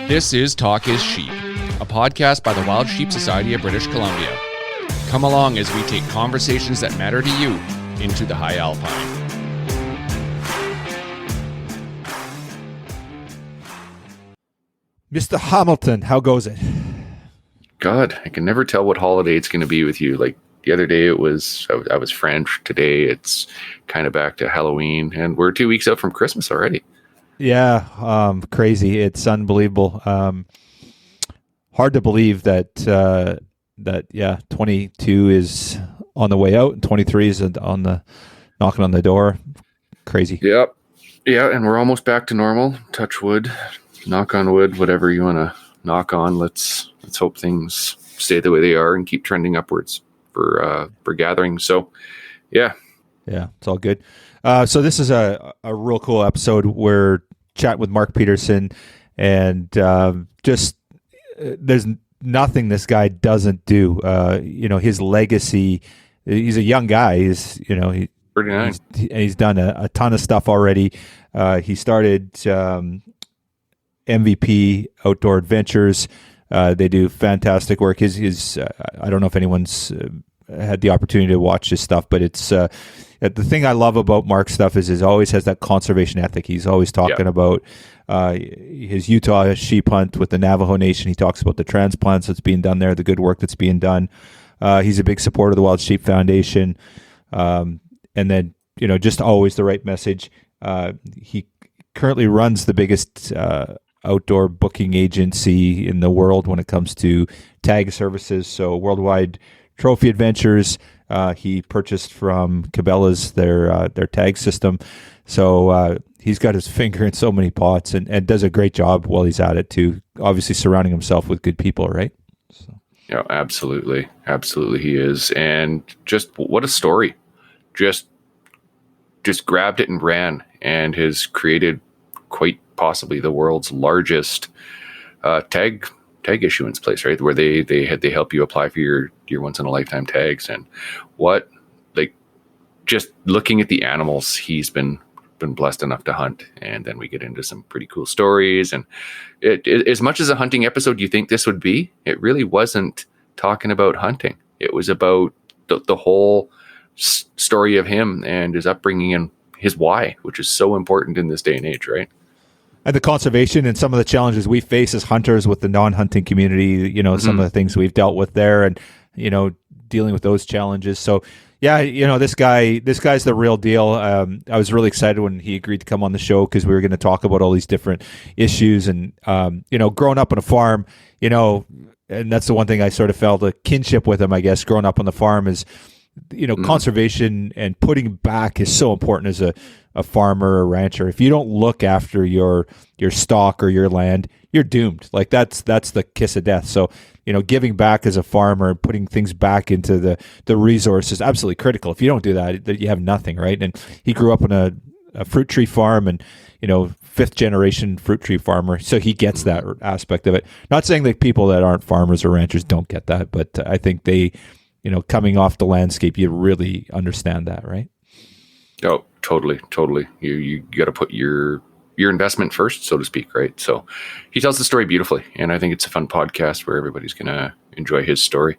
This is Talk is Sheep, a podcast by the Wild Sheep Society of British Columbia. Come along as we take conversations that matter to you into the high alpine. Mr. Hamilton, how goes it? God, I can never tell what holiday it's going to be with you. Like the other day, I was French. Today, it's kind of back to Halloween, and we're 2 weeks out from Christmas already. Yeah, crazy. It's unbelievable. Hard to believe that 22 is on the way out, and 23 is knocking on the door. Crazy. Yep. Yeah, and we're almost back to normal. Touch wood, knock on wood, whatever you want to knock on. Let's hope things stay the way they are and keep trending upwards for gatherings. So, yeah, it's all good. So this is a real cool episode. We're chatting with Mark Peterson, and there's nothing this guy doesn't do. His legacy. He's a young guy. He's 39. He's done a ton of stuff already. He started MVP Outdoor Adventures. They do fantastic work. His I don't know if anyone's had the opportunity to watch his stuff, but it's the thing I love about Mark's stuff is he always has that conservation ethic. He's always talking about his Utah sheep hunt with the Navajo Nation. He talks about the transplants that's being done there, the good work that's being done. He's a big supporter of the Wild Sheep Foundation, and then just always the right message. He currently runs the biggest outdoor booking agency in the world when it comes to tag services. So Worldwide Trophy Adventures, he purchased from Cabela's their tag system. So he's got his finger in so many pots and does a great job while he's at it too. Obviously surrounding himself with good people, right? So. Yeah, absolutely. Absolutely he is. And just what a story. Just grabbed it and ran and has created quite possibly the world's largest tag issuance place, right? Where they help you apply for your once in a lifetime tags. And just looking at the animals he's been blessed enough to hunt, and then we get into some pretty cool stories. And it as much as a hunting episode you think this would be, it really wasn't talking about hunting. It was about the whole story of him and his upbringing and his why, which is so important in this day and age, right? And the conservation and some of the challenges we face as hunters with the non-hunting community, some of the things we've dealt with there and, dealing with those challenges. So, yeah, this guy's the real deal. I was really excited when he agreed to come on the show because we were going to talk about all these different issues and, growing up on a farm, and that's the one thing I sort of felt a kinship with him, I guess, growing up on the farm is, conservation and putting back is so important as a farmer or rancher. If you don't look after your stock or your land, you're doomed. Like that's the kiss of death. So, giving back as a farmer and putting things back into the resource is absolutely critical. If you don't do that, you have nothing, right? And he grew up on a fruit tree farm and, fifth generation fruit tree farmer. So he gets that aspect of it. Not saying that people that aren't farmers or ranchers don't get that, but I think they, coming off the landscape, you really understand that, right? Oh, totally. You got to put your investment first, so to speak, right? So he tells the story beautifully, and I think it's a fun podcast where everybody's going to enjoy his story.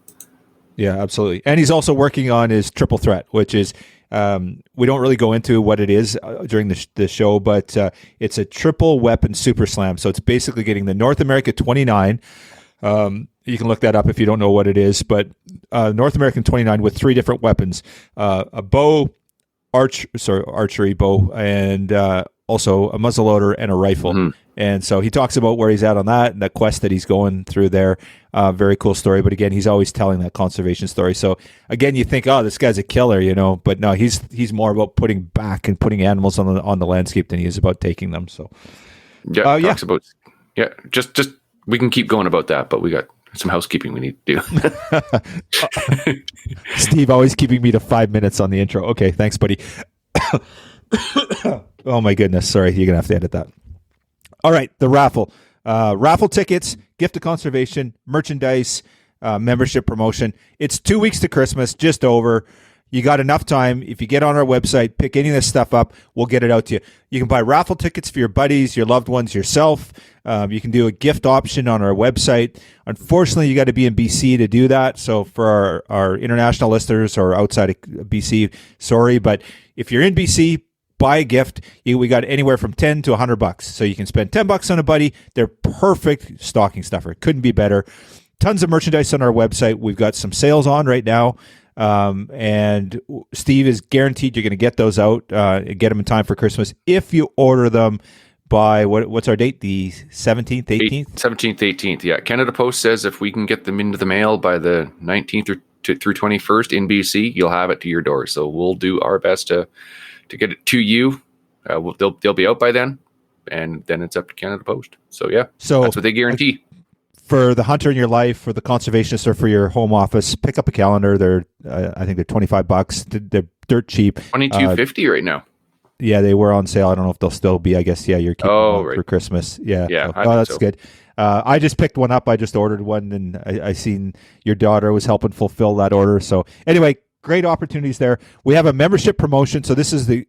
Yeah, absolutely. And he's also working on his triple threat, which is we don't really go into what it is during the show, but it's a triple weapon super slam. So it's basically getting the North America 29. You can look that up if you don't know what it is, but North American 29 with 3 different weapons, a bow, archery bow, and also a muzzleloader and a rifle. Mm-hmm. And so he talks about where he's at on that and the quest that he's going through there. Very cool story. But again, he's always telling that conservation story. So again, you think, oh, this guy's a killer, but no, he's more about putting back and putting animals on the landscape than he is about taking them. So talks about just we can keep going about that, but we got some housekeeping we need to do. Steve always keeping me to 5 minutes on the intro. Okay, thanks, buddy. Oh my goodness, sorry, you're gonna have to edit that. All right, the raffle. Raffle tickets, gift to conservation, merchandise, membership promotion. It's 2 weeks to Christmas, just over. you got enough time. If you get on our website, pick any of this stuff up, we'll get it out to you. You can buy raffle tickets for your buddies, your loved ones, yourself. You can do a gift option on our website. Unfortunately, you got to be in BC to do that. So for our international listeners or outside of BC, sorry. But if you're in BC, buy a gift. We got anywhere from $10 to $100. So you can spend $10 on a buddy. They're perfect stocking stuffer. Couldn't be better. Tons of merchandise on our website. We've got some sales on right now. And Steve is guaranteed you're going to get those out, get them in time for Christmas. If you order them by, what's our date? The 17th, 18th? 17th, 18th. Yeah. Canada Post says if we can get them into the mail by the 19th through 21st in BC, you'll have it to your door. So we'll do our best to get it to you. They'll be out by then, and then it's up to Canada Post. So yeah, so that's what they guarantee. For the hunter in your life, for the conservationist, or for your home office, pick up a calendar. They're, I think they're $25. They're dirt cheap. $22.50 right now. Yeah, they were on sale. I don't know if they'll still be. I guess you're keeping them right. for Christmas. Yeah, yeah. So, that's good. I just picked one up. I just ordered one, and I seen your daughter was helping fulfill that order. So anyway, great opportunities there. We have a membership promotion. So this is the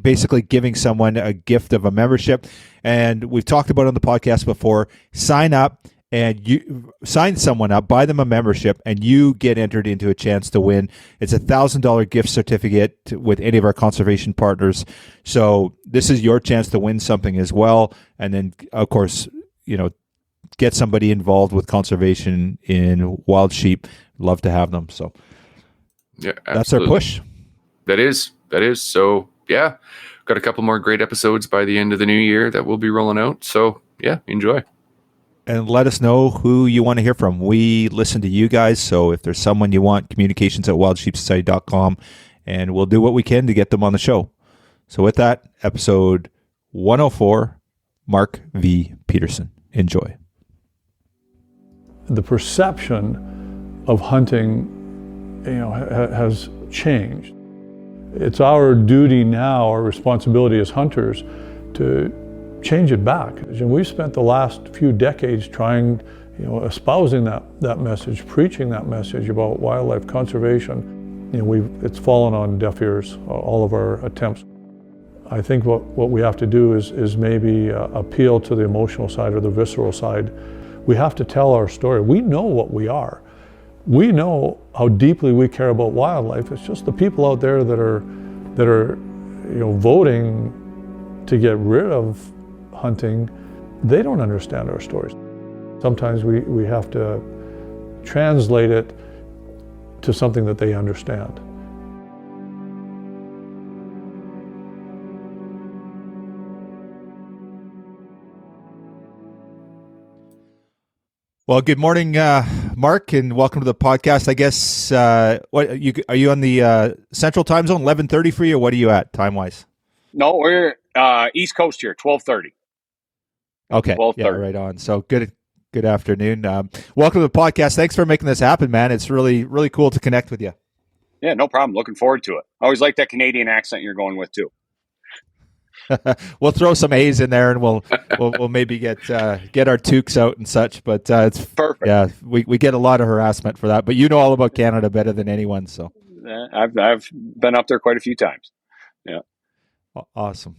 basically giving someone a gift of a membership, and we've talked about it on the podcast before. Sign up. And you sign someone up, buy them a membership, and you get entered into a chance to win. It's $1,000 gift certificate with any of our conservation partners. So this is your chance to win something as well. And then, of course, get somebody involved with conservation in wild sheep. Love to have them. So yeah, that's our push. That is. So yeah, got a couple more great episodes by the end of the new year that we'll be rolling out. So yeah, enjoy. And let us know who you want to hear from. We listen to you guys, so if there's someone you want, communications@wildsheepsociety.com, and we'll do what we can to get them on the show. So with that, episode 104, Mark V. Peterson. Enjoy. The perception of hunting, has changed. It's our duty now, our responsibility as hunters, to change it back. And we've spent the last few decades trying, espousing that message, preaching that message about wildlife conservation. It's fallen on deaf ears, all of our attempts. I think what we have to do is maybe appeal to the emotional side or the visceral side. We have to tell our story. We know what we are. We know how deeply we care about wildlife. It's just the people out there that are voting to get rid of hunting, they don't understand our stories. Sometimes we have to translate it to something that they understand. Well, good morning, Mark, and welcome to the podcast. I guess are you on the Central Time Zone, 11:30 for you? Or what are you at time wise? No, we're East Coast here, 12:30. Okay, 12:30. Yeah, right on. So good afternoon. Welcome to the podcast. Thanks for making this happen, man. It's really, really cool to connect with you. Yeah, no problem. Looking forward to it. I always like that Canadian accent you're going with too. We'll throw some A's in there, and we'll maybe get our toques out and such. But it's perfect. Yeah, we get a lot of harassment for that. But you know all about Canada better than anyone. So I've been up there quite a few times. Yeah. Awesome.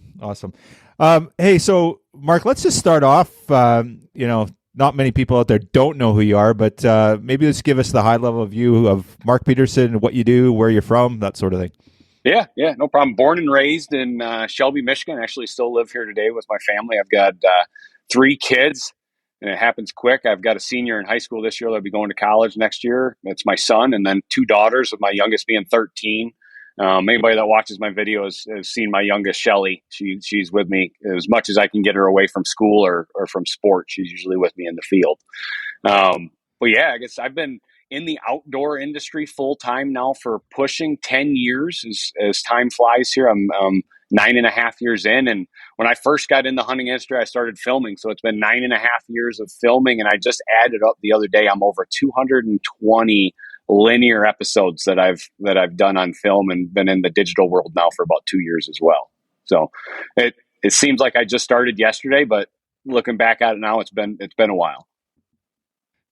Hey, so Mark, let's just start off. Not many people out there don't know who you are, but maybe just give us the high level view of Mark Peterson, what you do, where you're from, that sort of thing. Yeah, no problem. Born and raised in Shelby, Michigan. Actually still live here today with my family. I've got 3 kids, and it happens quick. I've got a senior in high school this year that'll be going to college next year. That's my son, and then 2 daughters, with my youngest being 13. Anybody that watches my videos has seen my youngest, Shelly. She's with me as much as I can get her away from school or from sport. She's usually with me in the field. But yeah, I guess I've been in the outdoor industry full time now for pushing 10 years as time flies here. I'm 9.5 years in. And when I first got in the hunting industry, I started filming. So it's been 9.5 years of filming. And I just added up the other day, I'm over 220 linear episodes that I've done on film, and been in the digital world now for about 2 years as well. So it seems like I just started yesterday, but looking back at it now, it's been a while.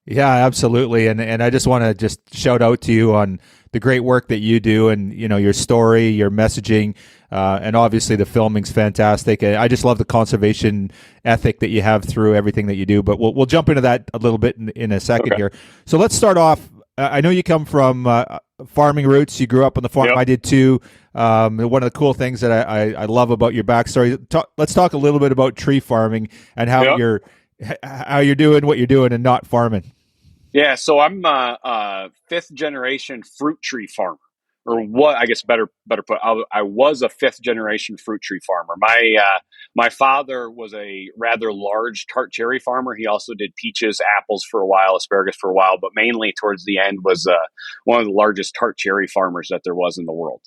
Yeah, absolutely. And I just want to just shout out to you on the great work that you do, and your story, your messaging, and obviously the filming's fantastic. And I just love the conservation ethic that you have through everything that you do. But we'll jump into that a little bit in a second Okay. here. So let's start off. I know you come from farming roots. You grew up on the farm. Yep. I did too. One of the cool things that I love about your backstory. Let's talk a little bit about tree farming and how Yep. you're doing what you're doing and not farming. Yeah, so I'm a fifth generation fruit tree farmer, or what I guess better put. I was a fifth generation fruit tree farmer. My father was a rather large tart cherry farmer. He also did peaches, apples for a while, asparagus for a while, but mainly towards the end was one of the largest tart cherry farmers that there was in the world.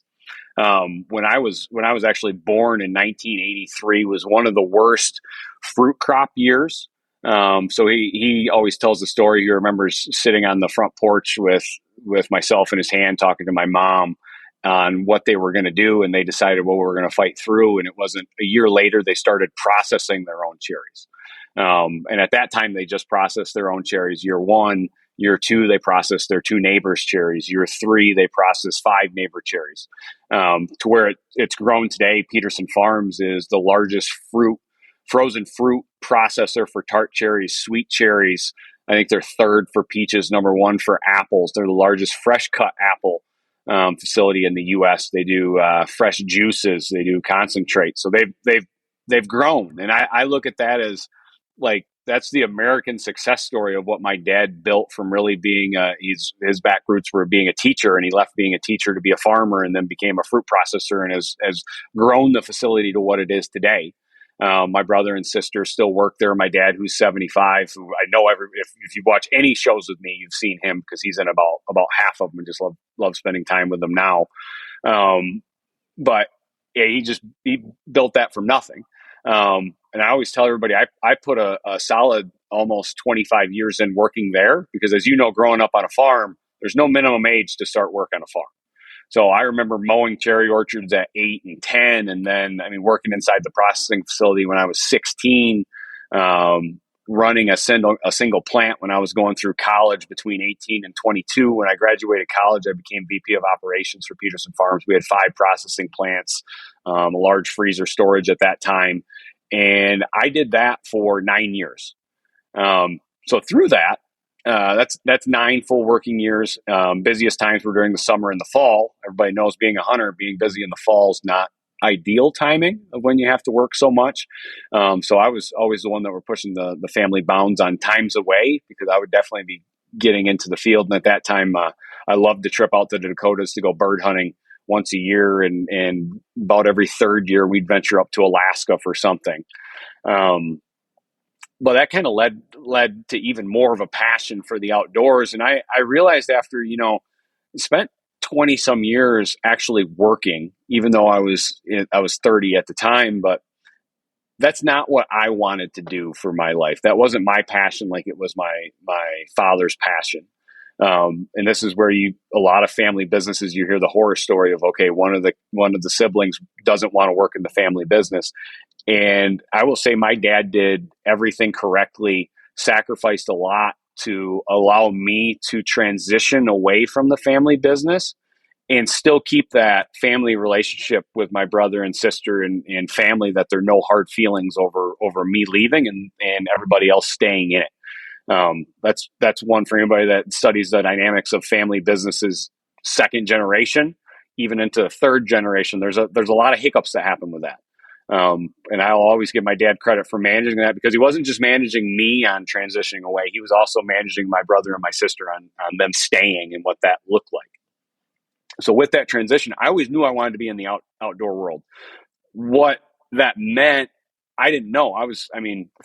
When I was actually born in 1983 was one of the worst fruit crop years. So he always tells the story. He remembers sitting on the front porch with myself in his hand, talking to my mom on what they were going to do, and they decided what we were going to fight through. And it wasn't a year later they started processing their own cherries. And at that time, they just processed their own cherries. Year one, year two, they processed their two neighbors' cherries. Year three, they processed 5 neighbor cherries. To where it's grown today, Peterson Farms is the largest frozen fruit processor for tart cherries, sweet cherries. I think they're third for peaches, number one for apples. They're the largest fresh cut apple facility in the U.S. They do fresh juices. They do concentrate. So they've grown, and I look at that as like that's the American success story of what my dad built from really being his back roots were being a teacher, and he left being a teacher to be a farmer, and then became a fruit processor, and has grown the facility to what it is today. My brother and sister still work there. My dad, who's 75, who I know if you watch any shows with me, you've seen him because he's in about half of them, and just love spending time with them now. But yeah, he built that from nothing. And I always tell everybody I put a solid almost 25 years in working there, because as you know, growing up on a farm, there's no minimum age to start work on a farm. So I remember mowing cherry orchards at 8 and 10, and then working inside the processing facility when I was 16, running a single plant when I was going through college between 18 and 22. When I graduated college, I became VP of operations for Peterson Farms. We had 5 processing plants, a large freezer storage at that time, and I did that for 9 years. So through that, that's 9 full working years. Busiest times were during the summer and the fall. Everybody knows being a hunter, being busy in the fall is not ideal timing of when you have to work so much. So I was always the one that were pushing the family bounds on times away, because I would definitely be getting into the field. And at that time, I loved to trip out to the Dakotas to go bird hunting once a year. And about every third year, we'd venture up to Alaska for something. But that kind of led to even more of a passion for the outdoors. And I realized after, spent 20 some years actually working, even though I was 30 at the time, but that's not what I wanted to do for my life. That wasn't my passion like it was my father's passion. And this is where a lot of family businesses, you hear the horror story of, okay, one of the siblings doesn't want to work in the family business. And I will say my dad did everything correctly, sacrificed a lot to allow me to transition away from the family business and still keep that family relationship with my brother and sister and family, that there are no hard feelings over me leaving and everybody else staying in it. That's one for anybody that studies the dynamics of family businesses, second generation, even into third generation. There's a lot of hiccups that happen with that. And I'll always give my dad credit for managing that, because he wasn't just managing me on transitioning away. He was also managing my brother and my sister on them staying and what that looked like. So with that transition, I always knew I wanted to be in the outdoor world. What that meant, I didn't know.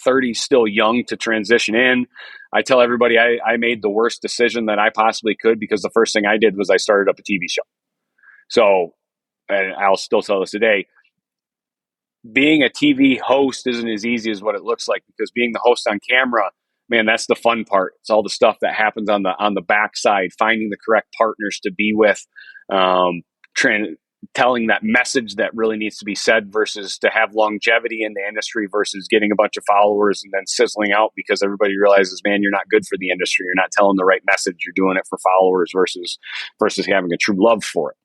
30 still young to transition in. I tell everybody I made the worst decision that I possibly could, because the first thing I did was I started up a TV show. So, and I'll still tell this today, being a TV host isn't as easy as what it looks like, because being the host on camera, man, that's the fun part. It's all the stuff that happens on the backside, finding the correct partners to be with, telling that message that really needs to be said versus to have longevity in the industry versus getting a bunch of followers and then sizzling out because everybody realizes, man, you're not good for the industry. You're not telling the right message. You're doing it for followers versus having a true love for it.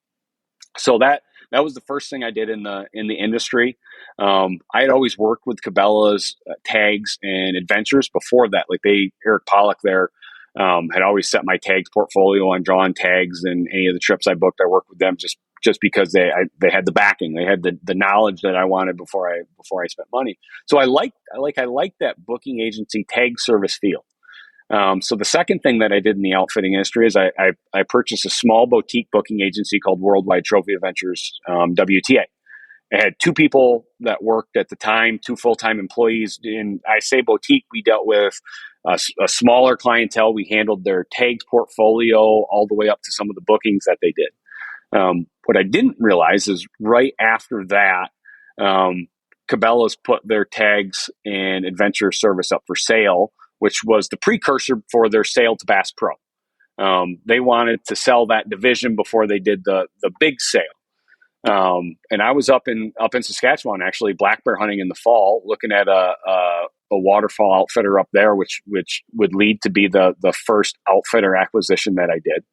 So that was the first thing I did in the industry. I had always worked with Cabela's tags and adventures before that. Like Eric Pollock there had always set my tags portfolio on drawing tags, and any of the trips I booked, I worked with them just because they had the backing, they had the knowledge that I wanted before I spent money. So I like that booking agency tag service feel. So the second thing that I did in the outfitting industry is I purchased a small boutique booking agency called Worldwide Trophy Adventures, WTA. I had two people that worked at the time, two full-time employees. And I say boutique, we dealt with a smaller clientele. We handled their tags portfolio all the way up to some of the bookings that they did. What I didn't realize is right after that, Cabela's put their tags and adventure service up for sale, which was the precursor for their sale to Bass Pro. They wanted to sell that division before they did the big sale. And I was up in Saskatchewan, actually, black bear hunting in the fall, looking at a waterfall outfitter up there, which would lead to be the first outfitter acquisition that I did.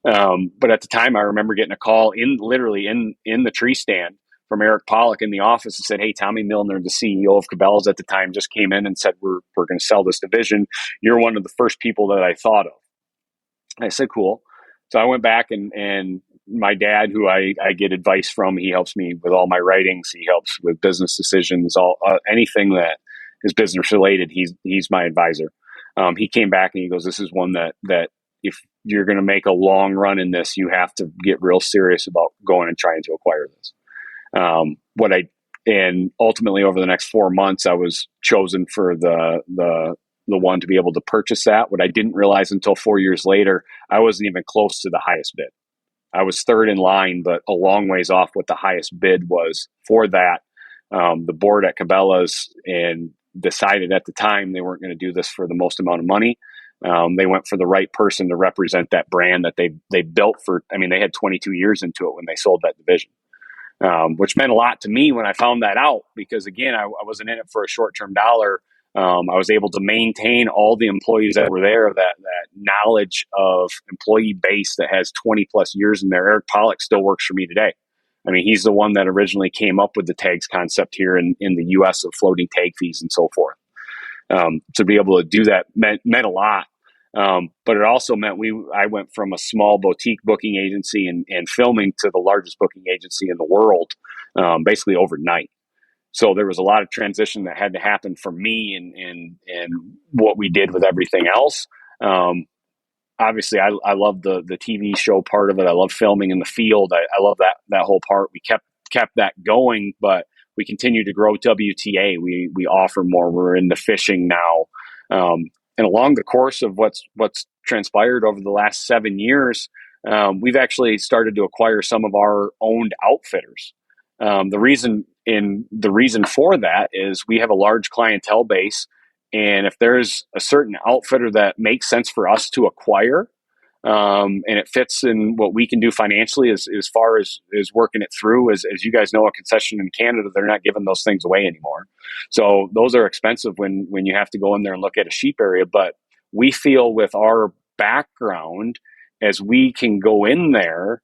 But at the time, I remember getting a call literally in the tree stand from Eric Pollock in the office and said, "Hey, Tommy Milner, the CEO of Cabela's at the time, just came in and said, we're going to sell this division. You're one of the first people that I thought of." I said, "Cool." So I went back and my dad, who I get advice from, he helps me with all my writings. He helps with business decisions, anything that is business related. He's my advisor. He came back and he goes, "This is one that if you're going to make a long run in this, you have to get real serious about going and trying to acquire this." And ultimately over the next 4 months, I was chosen for the one to be able to purchase that. What I didn't realize until 4 years later, I wasn't even close to the highest bid. I was third in line, but a long ways off what the highest bid was for that. The board at Cabela's and decided at the time they weren't going to do this for the most amount of money. They went for the right person to represent that brand that they built they had 22 years into it when they sold that division. Which meant a lot to me when I found that out, because again, I wasn't in it for a short-term dollar. I was able to maintain all the employees that were there, that knowledge of employee base that has 20 plus years in there. Eric Pollock still works for me today. I mean, he's the one that originally came up with the tags concept here in the US of floating tag fees and so forth. To be able to do that meant a lot. But it also meant I went from a small boutique booking agency and filming to the largest booking agency in the world, basically overnight. So there was a lot of transition that had to happen for me and what we did with everything else. Obviously I love the TV show part of it. I love filming in the field. I love that whole part. We kept that going, but we continue to grow WTA. We offer more. We're into fishing now. And along the course of what's transpired over the last 7 years, we've actually started to acquire some of our owned outfitters. The reason for that is we have a large clientele base, and if there's a certain outfitter that makes sense for us to acquire, and it fits in what we can do financially as far as working it through, as you guys know, a concession in Canada, they're not giving those things away anymore. So those are expensive when you have to go in there and look at a sheep area. But we feel with our background, as we can go in there,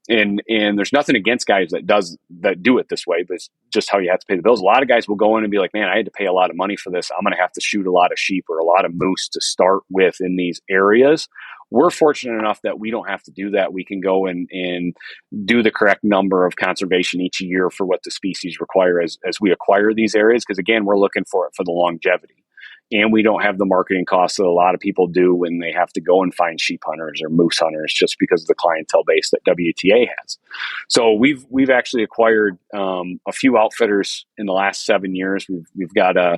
and there's nothing against guys that do it this way, but it's just how you have to pay the bills. A lot of guys will go in and be like, "Man, I had to pay a lot of money for this. I'm going to have to shoot a lot of sheep or a lot of moose to start with in these areas." We're fortunate enough that we don't have to do that. We can go and do the correct number of conservation each year for what the species require as we acquire these areas. Because again, we're looking for it for the longevity. And we don't have the marketing costs that a lot of people do when they have to go and find sheep hunters or moose hunters, just because of the clientele base that WTA has. So we've actually acquired a few outfitters in the last 7 years. We've got a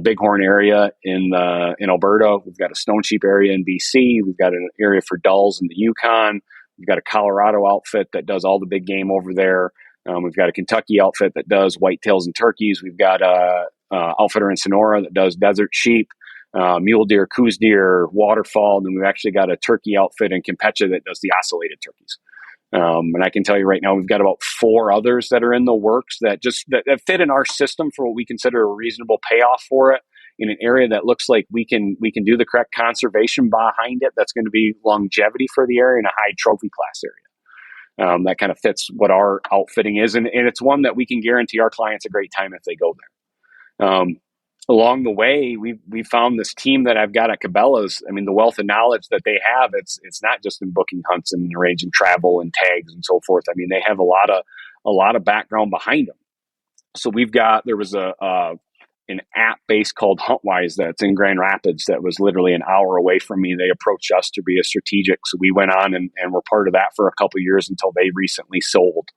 bighorn area in Alberta. We've got a stone sheep area in BC. We've got an area for dulls in the Yukon. We've got a Colorado outfit that does all the big game over there. We've got a Kentucky outfit that does whitetails and turkeys. We've got a outfitter in Sonora that does desert sheep, mule deer, coos deer, waterfowl. And then we've actually got a turkey outfit in Campeche that does the ocellated turkeys. And I can tell you right now, we've got about 4 others that are in the works that that fit in our system for what we consider a reasonable payoff for it, in an area that looks like we can do the correct conservation behind it. That's going to be longevity for the area in a high trophy class area. That kind of fits what our outfitting is. And it's one that we can guarantee our clients a great time if they go there. Along the way, we found this team that I've got at Cabela's. I mean, the wealth of knowledge that they have, it's not just in booking hunts and arranging travel and tags and so forth. I mean, they have a lot of background behind them. So there was an app based called HuntWise that's in Grand Rapids that was literally an hour away from me. They approached us to be a strategic. So we went on and were part of that for a couple of years until they recently sold,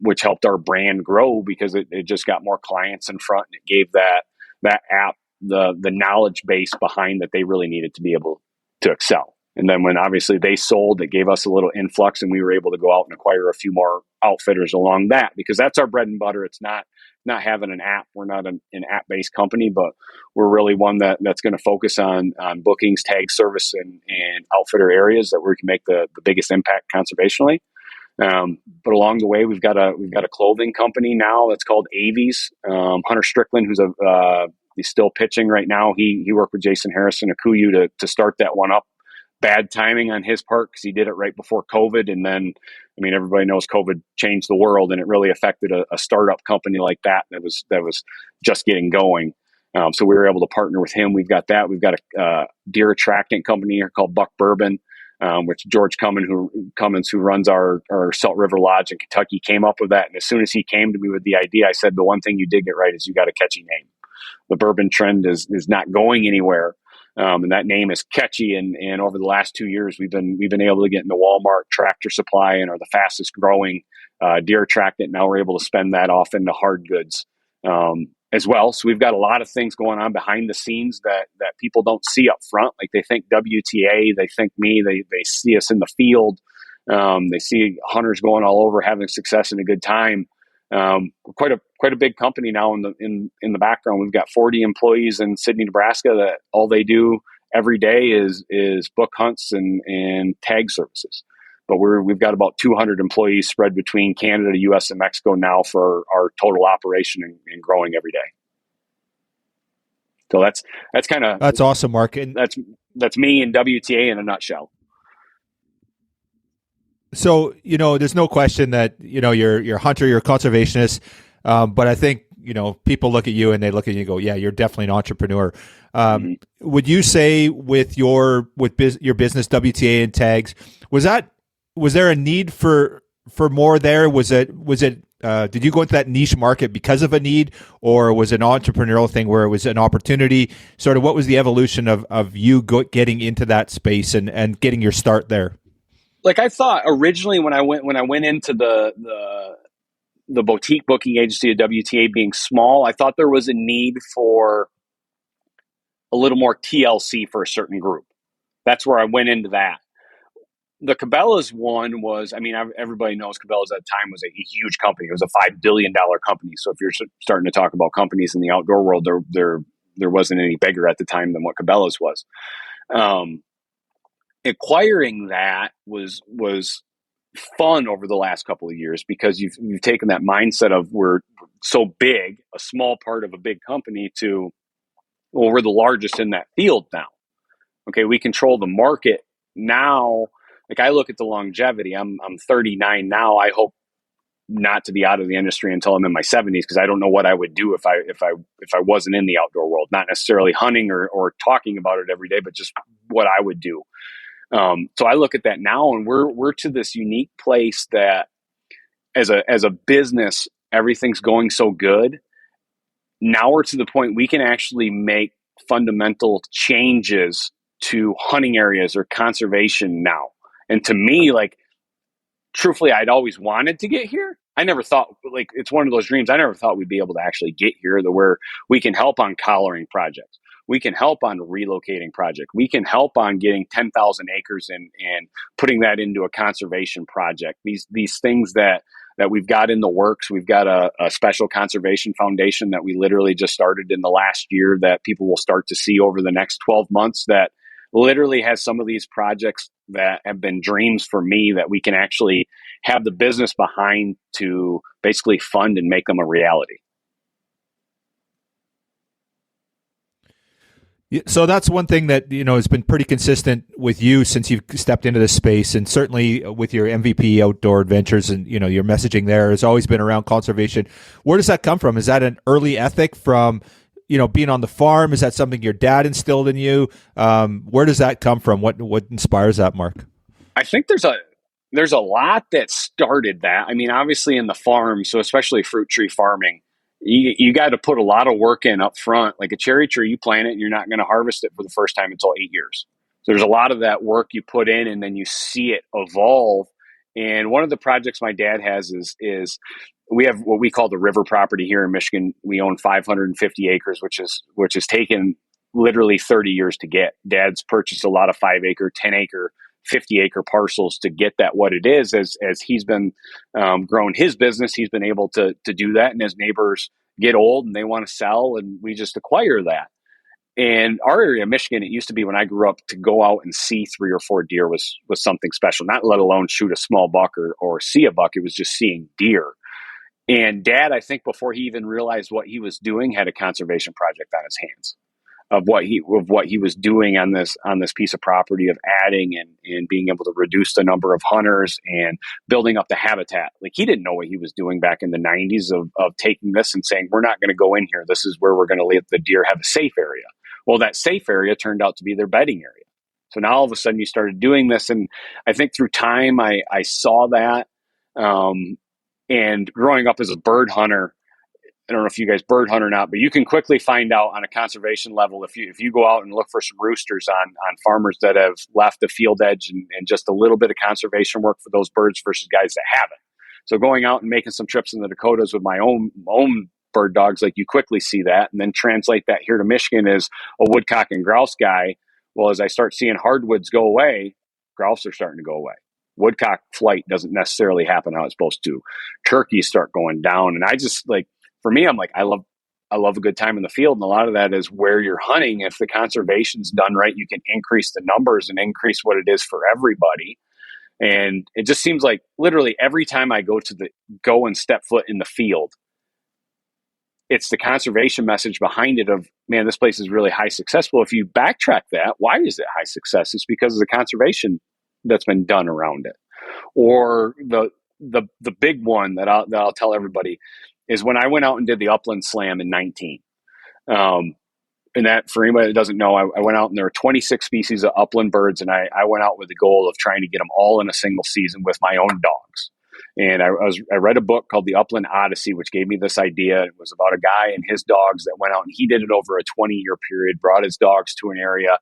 which helped our brand grow because it just got more clients in front, and it gave that app the knowledge base behind that they really needed to be able to excel. And then when obviously they sold, it gave us a little influx, and we were able to go out and acquire a few more outfitters along that, because that's our bread and butter. It's not having an app. We're not an app-based company, but we're really one that's going to focus on bookings, tag service, and outfitter areas that we can make the biggest impact conservationally. But along the way, we've got a clothing company now that's called Avies. Hunter Strickland, he's still pitching right now. He worked with Jason Harrison Akuyu to start that one up. Bad timing on his part because he did it right before COVID. And then, I mean, everybody knows COVID changed the world, and it really affected a startup company like that was just getting going. So we were able to partner with him. We've got that. We've got a deer attractant company here called Buck Bourbon, which George Cummins, who runs our Salt River Lodge in Kentucky, came up with that. And as soon as he came to me with the idea, I said, the one thing you did get right is you got a catchy name. The bourbon trend is not going anywhere. And that name is catchy. And over the last 2 years, we've been able to get into Walmart, Tractor Supply, and are the fastest growing deer attractant. Now we're able to spend that off into hard goods as well. So we've got a lot of things going on behind the scenes that people don't see up front. Like they think WTA, they think me, they see us in the field. They see hunters going all over, having success and a good time. We're quite a big company now in the background. We've got 40 employees in Sidney, Nebraska that all they do every day is book hunts and tag services. But we've got about 200 employees spread between Canada, US, and Mexico now for our total operation and growing every day. So that's awesome, Mark. And that's me and WTA in a nutshell. so, there's no question that, you're a hunter, you're a conservationist. But I think, people look at you and they look at you and go, yeah, you're definitely an entrepreneur. Would you say with your business, WTA and tags, was there a need for more there? Was it did you go into that niche market because of a need, or was it an entrepreneurial thing where it was an opportunity? Sort of what was the evolution of you getting into that space and getting your start there? Like I thought originally when I went into the boutique booking agency of WTA being small, I thought there was a need for a little more TLC for a certain group. That's where I went into that. The Cabela's one was, I mean, everybody knows Cabela's at the time was a huge company. It was a $5 billion company. So if you're starting to talk about companies in the outdoor world, there wasn't any bigger at the time than what Cabela's was. Acquiring that was fun over the last couple of years because you've taken that mindset of we're so big, a small part of a big company, to, well, we're the largest in that field now. Okay, we control the market now. Like I look at the longevity. I'm 39 now. I hope not to be out of the industry until I'm in my 70s, because I don't know what I would do if I wasn't in the outdoor world. Not necessarily hunting or talking about it every day, but just what I would do. So I look at that now, and we're to this unique place that as a business, everything's going so good. Now we're to the point we can actually make fundamental changes to hunting areas or conservation now. And to me, like, truthfully, I'd always wanted to get here. I never thought, like, it's one of those dreams. I never thought we'd be able to actually get here to where we can help on collaring projects. We can help on relocating project. We can help on getting 10,000 acres and putting that into a conservation project. These things that we've got in the works. We've got a special conservation foundation that we literally just started in the last year that people will start to see over the next 12 months that literally has some of these projects that have been dreams for me that we can actually have the business behind to basically fund and make them a reality. So that's one thing that, has been pretty consistent with you since you've stepped into this space, and certainly with your MVP Outdoor Adventures and, your messaging there has always been around conservation. Where does that come from? Is that an early ethic from, being on the farm? Is that something your dad instilled in you? Where does that come from? What inspires that, Mark? I think there's a lot that started that. I mean, obviously in the farm, so especially fruit tree farming, you got to put a lot of work in up front. Like a cherry tree, you plant it and you're not going to harvest it for the first time until 8 years. So there's a lot of that work you put in, and then you see it evolve. And one of the projects my dad has is we have what we call the river property here in Michigan. We own 550 acres, which is taken literally 30 years to get. Dad's purchased a lot of 5-acre, 10-acre, 50-acre parcels to get that what it is. As he's been growing his business, he's been able to do that. And as neighbors get old and they want to sell, and we just acquire that. And our area of Michigan, it used to be when I grew up, to go out and see 3 or 4 deer was something special, not let alone shoot a small buck or see a buck. It was just seeing deer. And Dad, I think before he even realized what he was doing, had a conservation project on his hands of what he was doing on this piece of property, of adding and being able to reduce the number of hunters and building up the habitat. Like, he didn't know what he was doing back in the 90s of taking this and saying, we're not going to go in here. This is where we're going to let the deer have a safe area. Well, that safe area turned out to be their bedding area. So now all of a sudden you started doing this. And I think through time, I saw that. And growing up as a bird hunter, I don't know if you guys bird hunt or not, but you can quickly find out on a conservation level if you go out and look for some roosters on farmers that have left the field edge and just a little bit of conservation work for those birds versus guys that haven't. So going out and making some trips in the Dakotas with my own bird dogs, like, you quickly see that, and then translate that here to Michigan as a woodcock and grouse guy. Well, as I start seeing hardwoods go away, grouse are starting to go away. Woodcock flight doesn't necessarily happen how it's supposed to. Turkeys start going down, and I just, like, for me, I'm like, I love a good time in the field. And a lot of that is where you're hunting. If the conservation's done right, you can increase the numbers and increase what it is for everybody. And it just seems like literally every time I go and step foot in the field, it's the conservation message behind it of, man, this place is really high success. Well, if you backtrack that, why is it high success? It's because of the conservation that's been done around it. Or the big one that I'll tell everybody is when I went out and did the Upland Slam in 19. And that, for anybody that doesn't know, I went out and there were 26 species of upland birds, and I went out with the goal of trying to get them all in a single season with my own dogs. And I read a book called The Upland Odyssey, which gave me this idea. It was about a guy and his dogs that went out, and he did it over a 20-year period, brought his dogs to an area,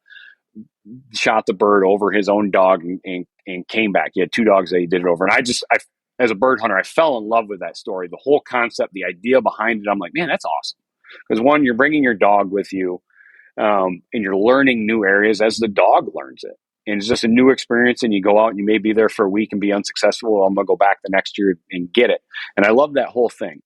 shot the bird over his own dog, and came back. He had 2 dogs that he did it over. And I as a bird hunter, I fell in love with that story, the whole concept, the idea behind it. I'm like, man, that's awesome. Because one, you're bringing your dog with you, and you're learning new areas as the dog learns it. And it's just a new experience, and you go out and you may be there for a week and be unsuccessful. Well, I'm going to go back the next year and get it. And I love that whole thing.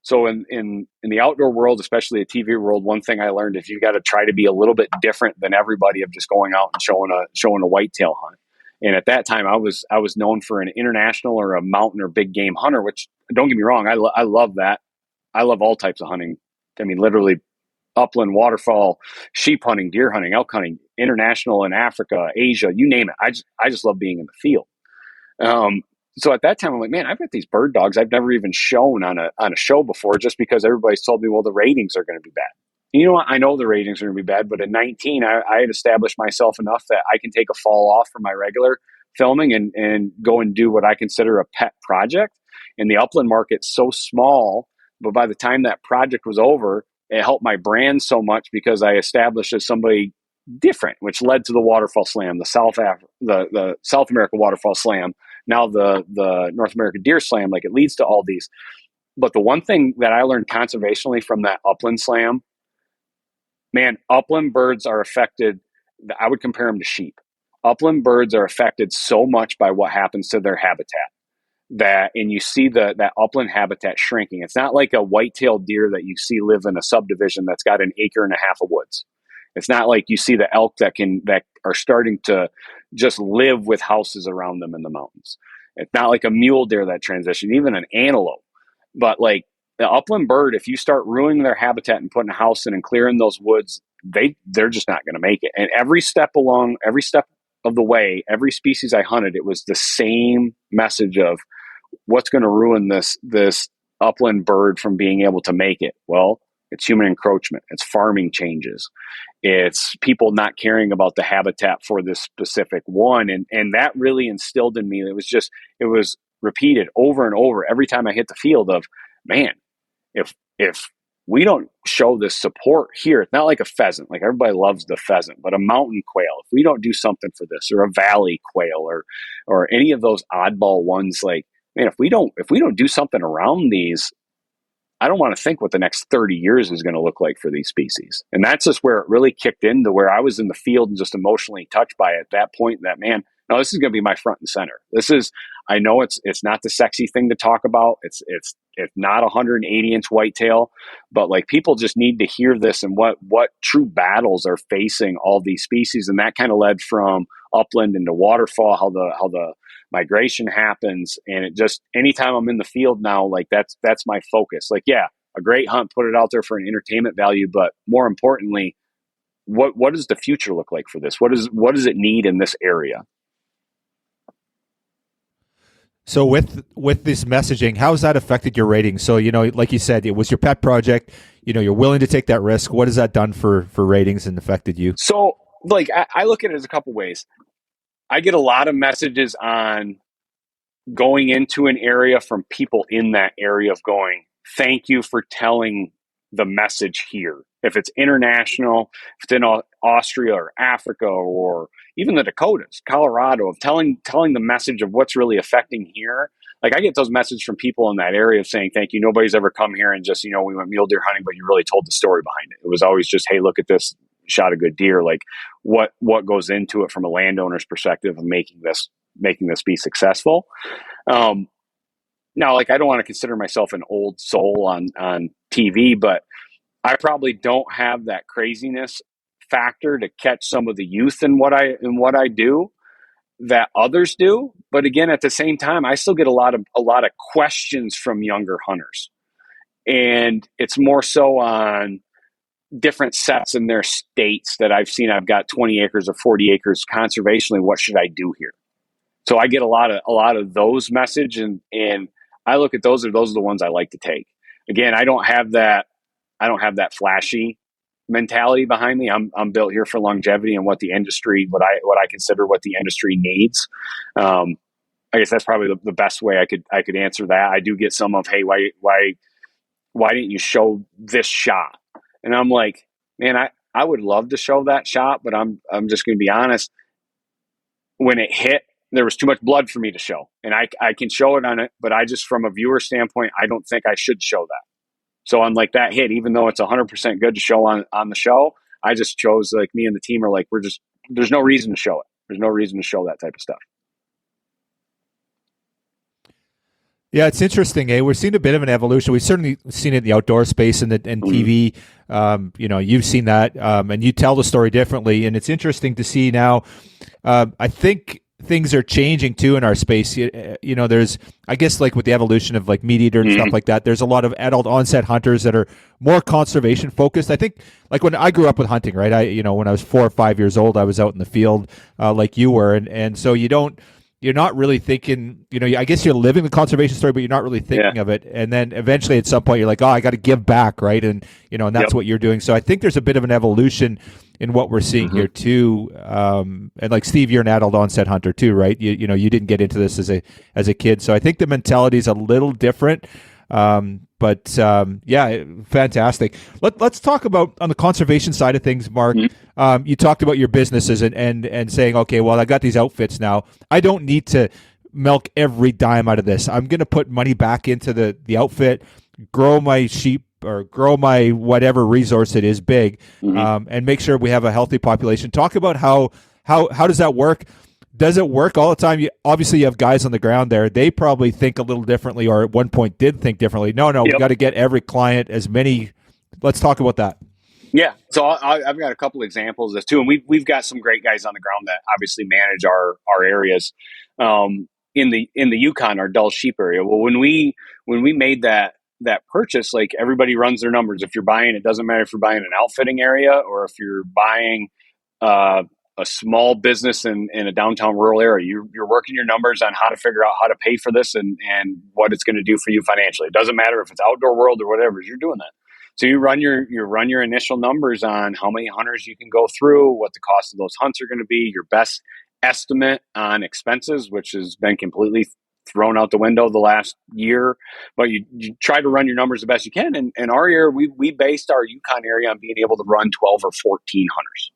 So in the outdoor world, especially the TV world, one thing I learned is you got to try to be a little bit different than everybody of just going out and showing a whitetail hunt. And at that time, I was known for an international or a mountain or big game hunter, which, don't get me wrong, I love that. I love all types of hunting. I mean, literally upland, waterfowl, sheep hunting, deer hunting, elk hunting, international in Africa, Asia, you name it. I just love being in the field. So at that time, I'm like, man, I've got these bird dogs I've never even shown on a show before, just because everybody's told me, well, the ratings are going to be bad. And you know what? I know the ratings are going to be bad, but at 19, I had established myself enough that I can take a fall off from my regular filming and go and do what I consider a pet project. And the upland market's so small, but by the time that project was over, it helped my brand so much because I established as somebody different, which led to the Waterfall Slam, the South America Waterfall Slam, now the North America Deer Slam. Like, it leads to all these. But the one thing that I learned conservationally from that Upland Slam, man, upland birds are affected. I would compare them to sheep. Upland birds are affected so much by what happens to their habitat and you see that upland habitat shrinking. It's not like a white-tailed deer that you see live in a subdivision that's got an acre and a half of woods. It's not like you see the elk that are starting to just live with houses around them in the mountains. It's not like a mule deer that transition, even an antelope. But like the upland bird, if you start ruining their habitat and putting a house in and clearing those woods, they're just not going to make it. And every step of the way, every species I hunted, it was the same message of what's going to ruin this upland bird from being able to make it. Well, it's human encroachment. It's farming changes. It's people not caring about the habitat for this specific one. And that really instilled in me. It was repeated over and over every time I hit the field of, man, if we don't show this support here, it's not like a pheasant, like everybody loves the pheasant, but a mountain quail, if we don't do something for this, or a valley quail, or any of those oddball ones, like, man, if we don't do something around these, I don't want to think what the next 30 years is going to look like for these species. And that's just where it really kicked into where I was in the field and just emotionally touched by it at that point, that, man, no, this is going to be my front and center. I know it's not the sexy thing to talk about. It's not a 180-inch whitetail, but like people just need to hear this and what true battles are facing all these species. And that kind of led from upland into waterfall, how the migration happens. And it just, anytime I'm in the field now, like that's my focus. Like, yeah, a great hunt, put it out there for an entertainment value, but more importantly, what does the future look like for this? What does it need in this area? So with this messaging, how has that affected your ratings? So, like you said, it was your pet project, you're willing to take that risk. What has that done for ratings and affected you? So like, I look at it as a couple ways. I get a lot of messages on going into an area from people in that area of going, thank you for telling the message here. If it's international, if it's in Austria or Africa or even the Dakotas, Colorado, of telling the message of what's really affecting here. Like I get those messages from people in that area of saying, thank you. Nobody's ever come here and just, we went mule deer hunting, but you really told the story behind it. It was always just, hey, look at this, shot a good deer. Like what goes into it from a landowner's perspective of making this be successful. Now, like, I don't want to consider myself an old soul on TV, but I probably don't have that craziness factor to catch some of the youth in what I do that others do. But again, at the same time, I still get a lot of questions from younger hunters, and it's more so on different sets in their states that I've seen. I've got 20 acres or 40 acres conservationally. What should I do here? So I get a lot of those message, and I look at those are the ones I like to take. Again, I don't have that flashy mentality behind me. I'm built here for longevity and what the industry, what I consider what the industry needs. I guess that's probably the best way I could answer that. I do get some of, hey, why didn't you show this shot? And I'm like, man, I would love to show that shot, but I'm just going to be honest. When it hit, there was too much blood for me to show, and I can show it on it, but I just, from a viewer standpoint, I don't think I should show that. So on like that hit, even though it's 100% good to show on the show, I just chose, like, me and the team are like, there's no reason to show it. There's no reason to show that type of stuff. Yeah, it's interesting. We're seeing a bit of an evolution. We've certainly seen it in the outdoor space and TV. You've seen that, and you tell the story differently. And it's interesting to see now. I think things are changing too in our space. There's, I guess, like with the evolution of like meat eater and stuff like that, there's a lot of adult onset hunters that are more conservation focused. I think, like when I grew up with hunting, right? When I was 4 or 5 years old, I was out in the field like you were, and so you're not really thinking, I guess you're living the conservation story, but you're not really thinking of it. And then eventually at some point you're like, oh, I got to give back, right? And, and that's what you're doing. So I think there's a bit of an evolution in what we're seeing here too. And like Steve, you're an adult onset hunter too, right? You didn't get into this as a kid. So I think the mentality is a little different. But fantastic. Let's talk about on the conservation side of things, Mark. You talked about your businesses and saying, okay, well, I got these outfits now. I don't need to milk every dime out of this. I'm going to put money back into the outfit, grow my sheep or grow my whatever resource it is big, and make sure we have a healthy population. Talk about how does that work? Does it work all the time? Obviously, you have guys on the ground there. They probably think a little differently, or at one point did think differently. No, we got to get every client as many. Let's talk about that. Yeah, so I've got a couple examples of this too, and we've got some great guys on the ground that obviously manage our areas. In the Yukon, our Dull Sheep area. Well, when we made that purchase, like everybody runs their numbers. If you're buying, it doesn't matter if you're buying an outfitting area or if you're buying a small business in a downtown rural area. You're working your numbers on how to figure out how to pay for this and what it's going to do for you financially. It doesn't matter if it's outdoor world or whatever. You're doing that. So you run your initial numbers on how many hunters you can go through, what the cost of those hunts are going to be, your best estimate on expenses, which has been completely thrown out the window the last year. But you try to run your numbers the best you can. And in our area, we based our Yukon area on being able to run 12 or 14 hunters.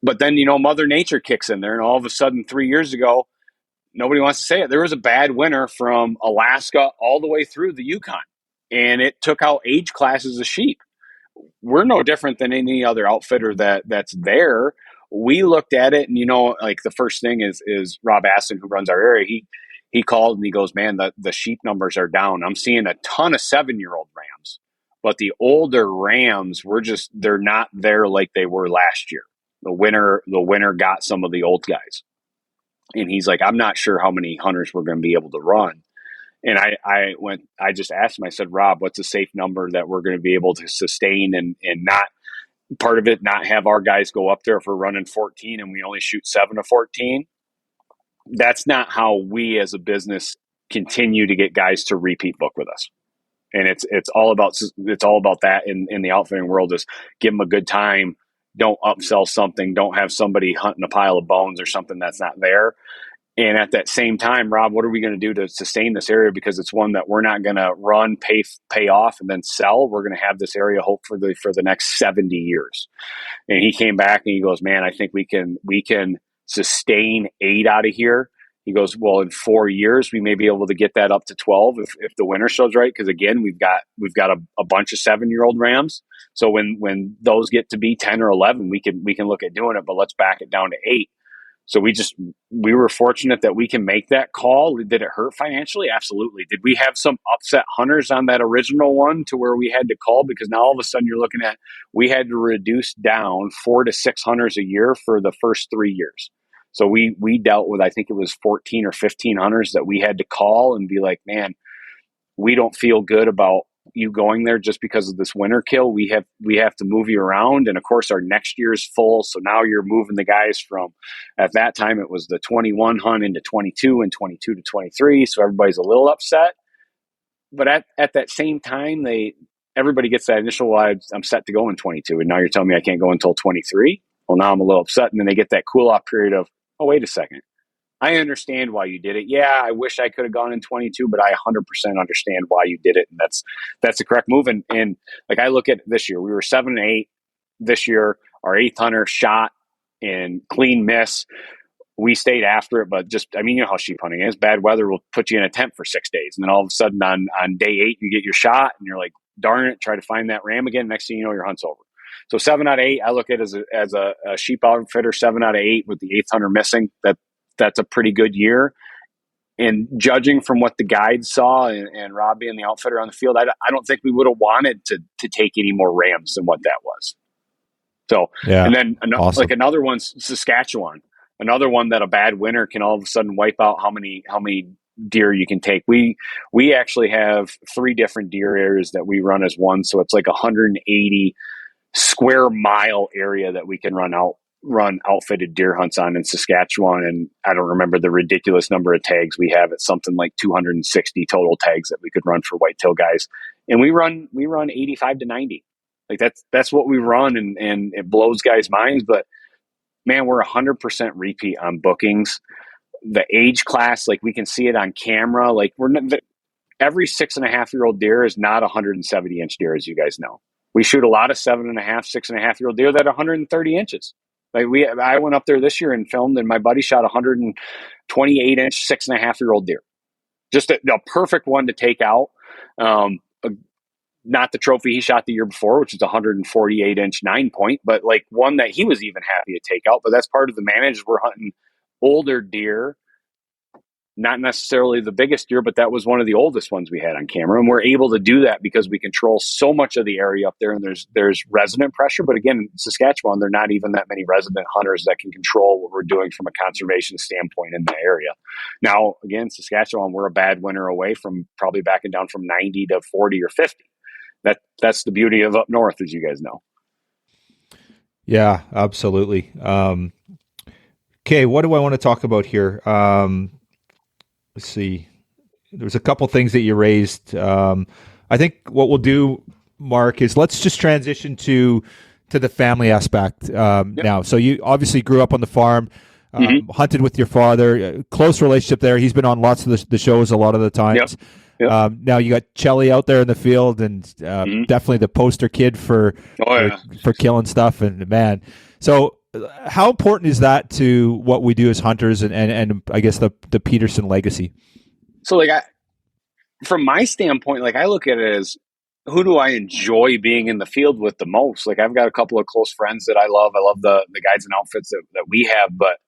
But then, Mother Nature kicks in there, and all of a sudden 3 years ago, nobody wants to say it, there was a bad winter from Alaska all the way through the Yukon. And it took out age classes of sheep. We're no different than any other outfitter that's there. We looked at it, and like the first thing is Rob Aston, who runs our area. He called and he goes, "Man, the sheep numbers are down. I'm seeing a ton of 7-year-old rams, but the older rams they're not there like they were last year. The winter got some of the old guys." And he's like, "I'm not sure how many hunters we're going to be able to run." And I just asked him, I said, "Rob, what's a safe number that we're going to be able to sustain and not part of it, not have our guys go up there if we're running 14 and we only shoot 7 to 14? That's not how we as a business continue to get guys to repeat book with us." And it's all about that in the outfitting world is give them a good time. Don't upsell something. Don't have somebody hunting a pile of bones or something that's not there. And at that same time, Rob, what are we going to do to sustain this area? Because it's one that we're not going to run, pay off, and then sell. We're going to have this area hopefully for the next 70 years. And he came back and he goes, "Man, I think we can sustain 8 out of here." He goes, "Well, in 4 years, we may be able to get that up to 12 if the winter shows right. Because again, we've got a bunch of 7-year-old rams. So when those get to be 10 or 11, we can look at doing it. But let's back it down to 8." So we were fortunate that we can make that call. Did it hurt financially? Absolutely. Did we have some upset hunters on that original one to where we had to call? Because now all of a sudden you're looking at, we had to reduce down 4 to 6 hunters a year for the first 3 years. So we dealt with, I think it was 14 or 15 hunters that we had to call and be like, "Man, we don't feel good about you going there just because of this winter kill. We have to move you around." And of course our next year is full. So now you're moving the guys from, at that time it was the 21 hunt into 22 and 22 to 23. So everybody's a little upset. But at that same time, everybody gets that initial, I'm set to go in 22. And now you're telling me I can't go until 23. Well, now I'm a little upset. And then they get that cool off period of, "Oh, wait a second. I understand why you did it. Yeah, I wish I could have gone in 22, but I 100% understand why you did it." And that's the correct move. And like I look at this year, we were 7 and 8 this year. Our 8th hunter shot in clean miss. We stayed after it, but you know how sheep hunting is. Bad weather will put you in a tent for 6 days. And then all of a sudden on day 8, you get your shot and you're like, darn it, try to find that ram again. Next thing you know, your hunt's over. So 7 out of 8, I look at it as a sheep outfitter, 7 out of 8 with the 8th hunter missing. That's a pretty good year. And judging from what the guides saw and Rob being the outfitter on the field, I don't think we would have wanted to take any more rams than what that was. So, yeah, and then awesome. Like another one's Saskatchewan, another one that a bad winter can all of a sudden wipe out how many deer you can take. We actually have 3 different deer areas that we run as one. So it's like 180 square mile area that we can run outfitted deer hunts on in Saskatchewan. And I don't remember the ridiculous number of tags we have. It's something like 260 total tags that we could run for whitetail guys. And we run 85 to 90. Like that's what we run. And it blows guys' minds, but man, we're 100% repeat on bookings. The age class, like we can see it on camera. Like every 6.5-year-old deer is not 170-inch deer, as you guys know. We shoot a lot of 7.5, 6.5-year-old deer that are 130 inches. Like I went up there this year and filmed, and my buddy shot 128-inch 6.5-year-old deer. Just a perfect one to take out. Not the trophy he shot the year before, which is 148-inch 9-point, but like one that he was even happy to take out. But that's part of the manage. We're hunting older deer, not necessarily the biggest deer, but that was one of the oldest ones we had on camera. And we're able to do that because we control so much of the area up there, and there's resident pressure. But again, in Saskatchewan, there are not even that many resident hunters that can control what we're doing from a conservation standpoint in the area. Now, again, Saskatchewan, we're a bad winter away from probably backing down from 90 to 40 or 50. That's the beauty of up north, as you guys know. Yeah, absolutely. Okay, what do I want to talk about here? Let's see. There's a couple things that you raised. I think what we'll do, Mark, is let's just transition to the family aspect now. So you obviously grew up on the farm, hunted with your father, close relationship there. He's been on lots of the shows a lot of the times. Yep. Now you got Chelly out there in the field, and definitely the poster kid for killing stuff. And man, so how important is that to what we do as hunters, and I guess the Peterson legacy? So like from my standpoint, like I look at it as, who do I enjoy being in the field with the most? Like I've got a couple of close friends that I love. I love the guides and outfits that we have, but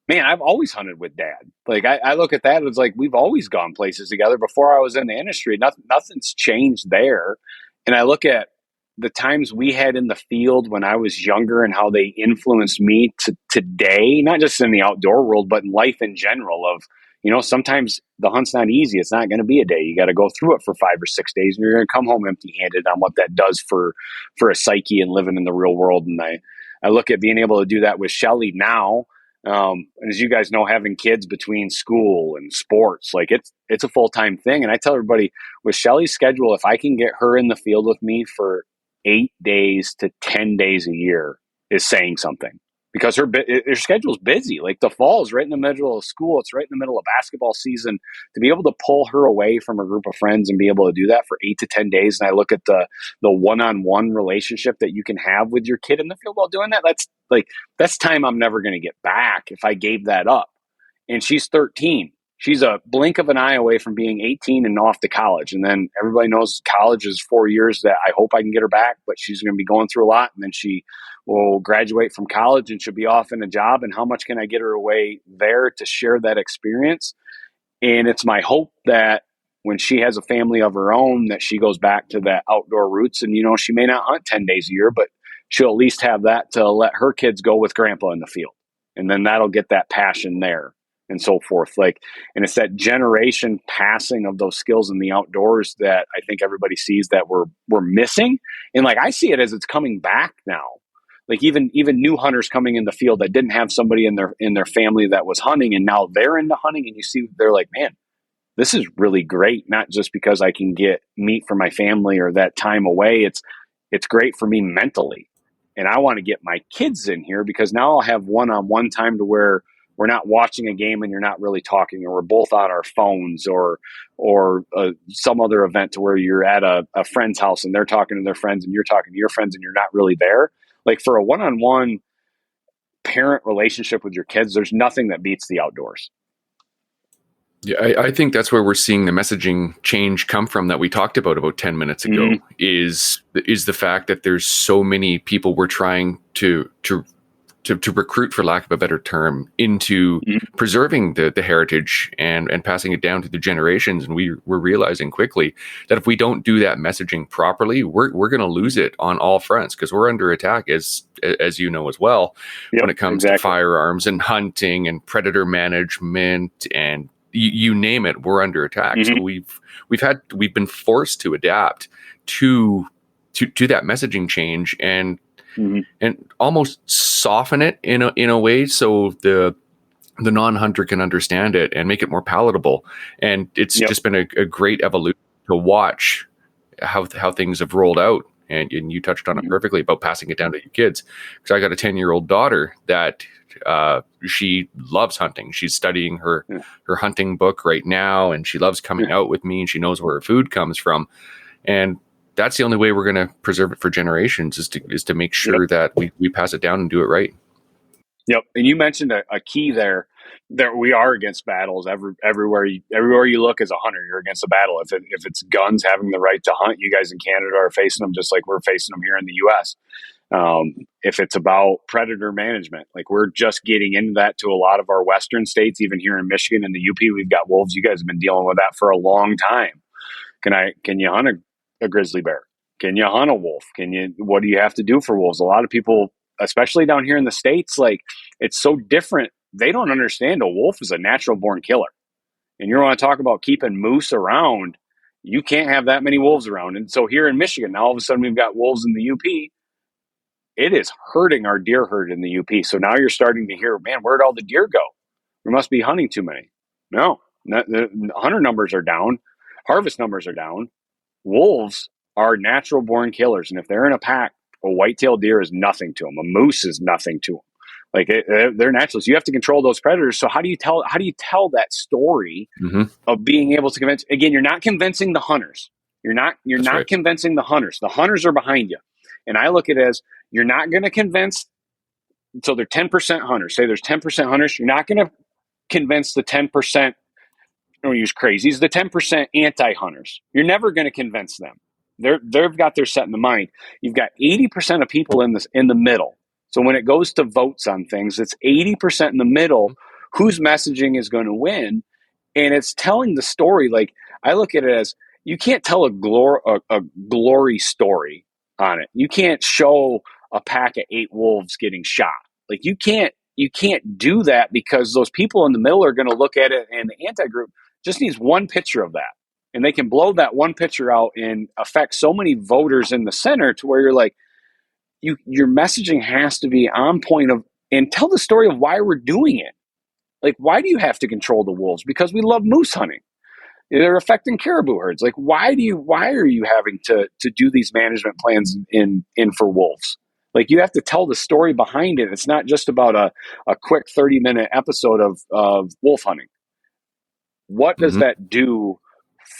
man, I've always hunted with Dad. Like I look at that as like, we've always gone places together before I was in the industry. Nothing's changed there. And I look at the times we had in the field when I was younger and how they influenced me to today, not just in the outdoor world, but in life in general of, sometimes the hunt's not easy. It's not going to be a day. You got to go through it for 5 or 6 days, and you're going to come home empty-handed on what that does for a psyche and living in the real world. And I look at being able to do that with Shelly now. And as you guys know, having kids between school and sports, like it's a full-time thing. And I tell everybody with Shelly's schedule, if I can get her in the field with me for 8 days to 10 days a year is saying something. Because her schedule's busy. Like the fall is right in the middle of school. It's right in the middle of basketball season. To be able to pull her away from a group of friends and be able to do that for 8 to 10 days. And I look at the one-on-one relationship that you can have with your kid in the field while doing that. That's time I'm never going to get back if I gave that up. And she's 13. She's a blink of an eye away from being 18 and off to college. And then everybody knows college is 4 years that I hope I can get her back, but she's going to be going through a lot. And then she will graduate from college and she'll be off in a job. And how much can I get her away there to share that experience? And it's my hope that when she has a family of her own, that she goes back to that outdoor roots. And, she may not hunt 10 days a year, but she'll at least have that to let her kids go with grandpa in the field. And then that'll get that passion there. And so forth. And it's that generation passing of those skills in the outdoors that I think everybody sees that we're missing. And I see it as it's coming back now. Like even new hunters coming in the field that didn't have somebody in their family that was hunting, and now they're into hunting, and you see they're like, man, this is really great. Not just because I can get meat for my family or that time away. It's great for me mentally. And I want to get my kids in here because now I'll have one-on-one time to where we're not watching a game and you're not really talking, or we're both on our phones, or some other event to where you're at a friend's house and they're talking to their friends and you're talking to your friends and you're not really there. Like for a one-on-one parent relationship with your kids, there's nothing that beats the outdoors. Yeah, I think that's where we're seeing the messaging change come from that we talked about 10 minutes ago, is the fact that there's so many people we're trying to recruit, for lack of a better term, into preserving the heritage and passing it down to the generations. And we're realizing quickly that if we don't do that messaging properly, we're going to lose it on all fronts, because we're under attack, as you know as well, when it comes to firearms and hunting and predator management and you name it, we're under attack. So we've been forced to adapt to that messaging change and almost soften it in a way so the non-hunter can understand it and make it more palatable. And it's just been a great evolution to watch how things have rolled out. And you touched on it perfectly about passing it down to your kids. Because I got a 10-year-old daughter that she loves hunting. She's studying her hunting book right now, and she loves coming out with me, and she knows where her food comes from. And that's the only way we're going to preserve it for generations is to make sure that we pass it down and do it right. Yep. And you mentioned a key there that we are against battles everywhere you look as a hunter, you're against a battle. If it's guns having the right to hunt, you guys in Canada are facing them just like we're facing them here in the US. If it's about predator management, like we're just getting into that to a lot of our western states, even here in Michigan and the UP, we've got wolves. You guys have been dealing with that for a long time. Can you hunt a grizzly bear? Can you hunt a wolf? What do you have to do for wolves? A lot of people, especially down here in the States, like it's so different. They don't understand a wolf is a natural born killer. And you want to talk about keeping moose around, you can't have that many wolves around. And so here in Michigan, now all of a sudden we've got wolves in the UP. It is hurting our deer herd in the UP. So now you're starting to hear, man, where'd all the deer go? We must be hunting too many. No, the hunter numbers are down. Harvest numbers are down. Wolves are natural born killers. And if they're in a pack, a white-tailed deer is nothing to them. A moose is nothing to them. Like they're natural. So you have to control those predators. So how do you tell that story of being able to convince? Again, you're not convincing the hunters. You're not right. Convincing the hunters. The hunters are behind you. And I look at it as you're not going to convince. So they're 10% hunters. Say there's 10% hunters. You're not going to convince the 10%. Don't use crazies. The 10% anti-hunters. You're never going to convince them. They've got their set in the mind. You've got 80% of people in the middle. So when it goes to votes on things, it's 80% in the middle. Whose messaging is going to win? And it's telling the story. Like I look at it as you can't tell a glory story on it. You can't show a pack of 8 wolves getting shot. Like you can't do that because those people in the middle are going to look at it, and the anti-group just needs one picture of that. And they can blow that one picture out and affect so many voters in the center to where you're like, your messaging has to be on point and tell the story of why we're doing it. Like, why do you have to control the wolves? Because we love moose hunting. They're affecting caribou herds. Like, why are you having to do these management plans in for wolves? Like, you have to tell the story behind it. It's not just about a quick 30-minute episode of wolf hunting. What does that do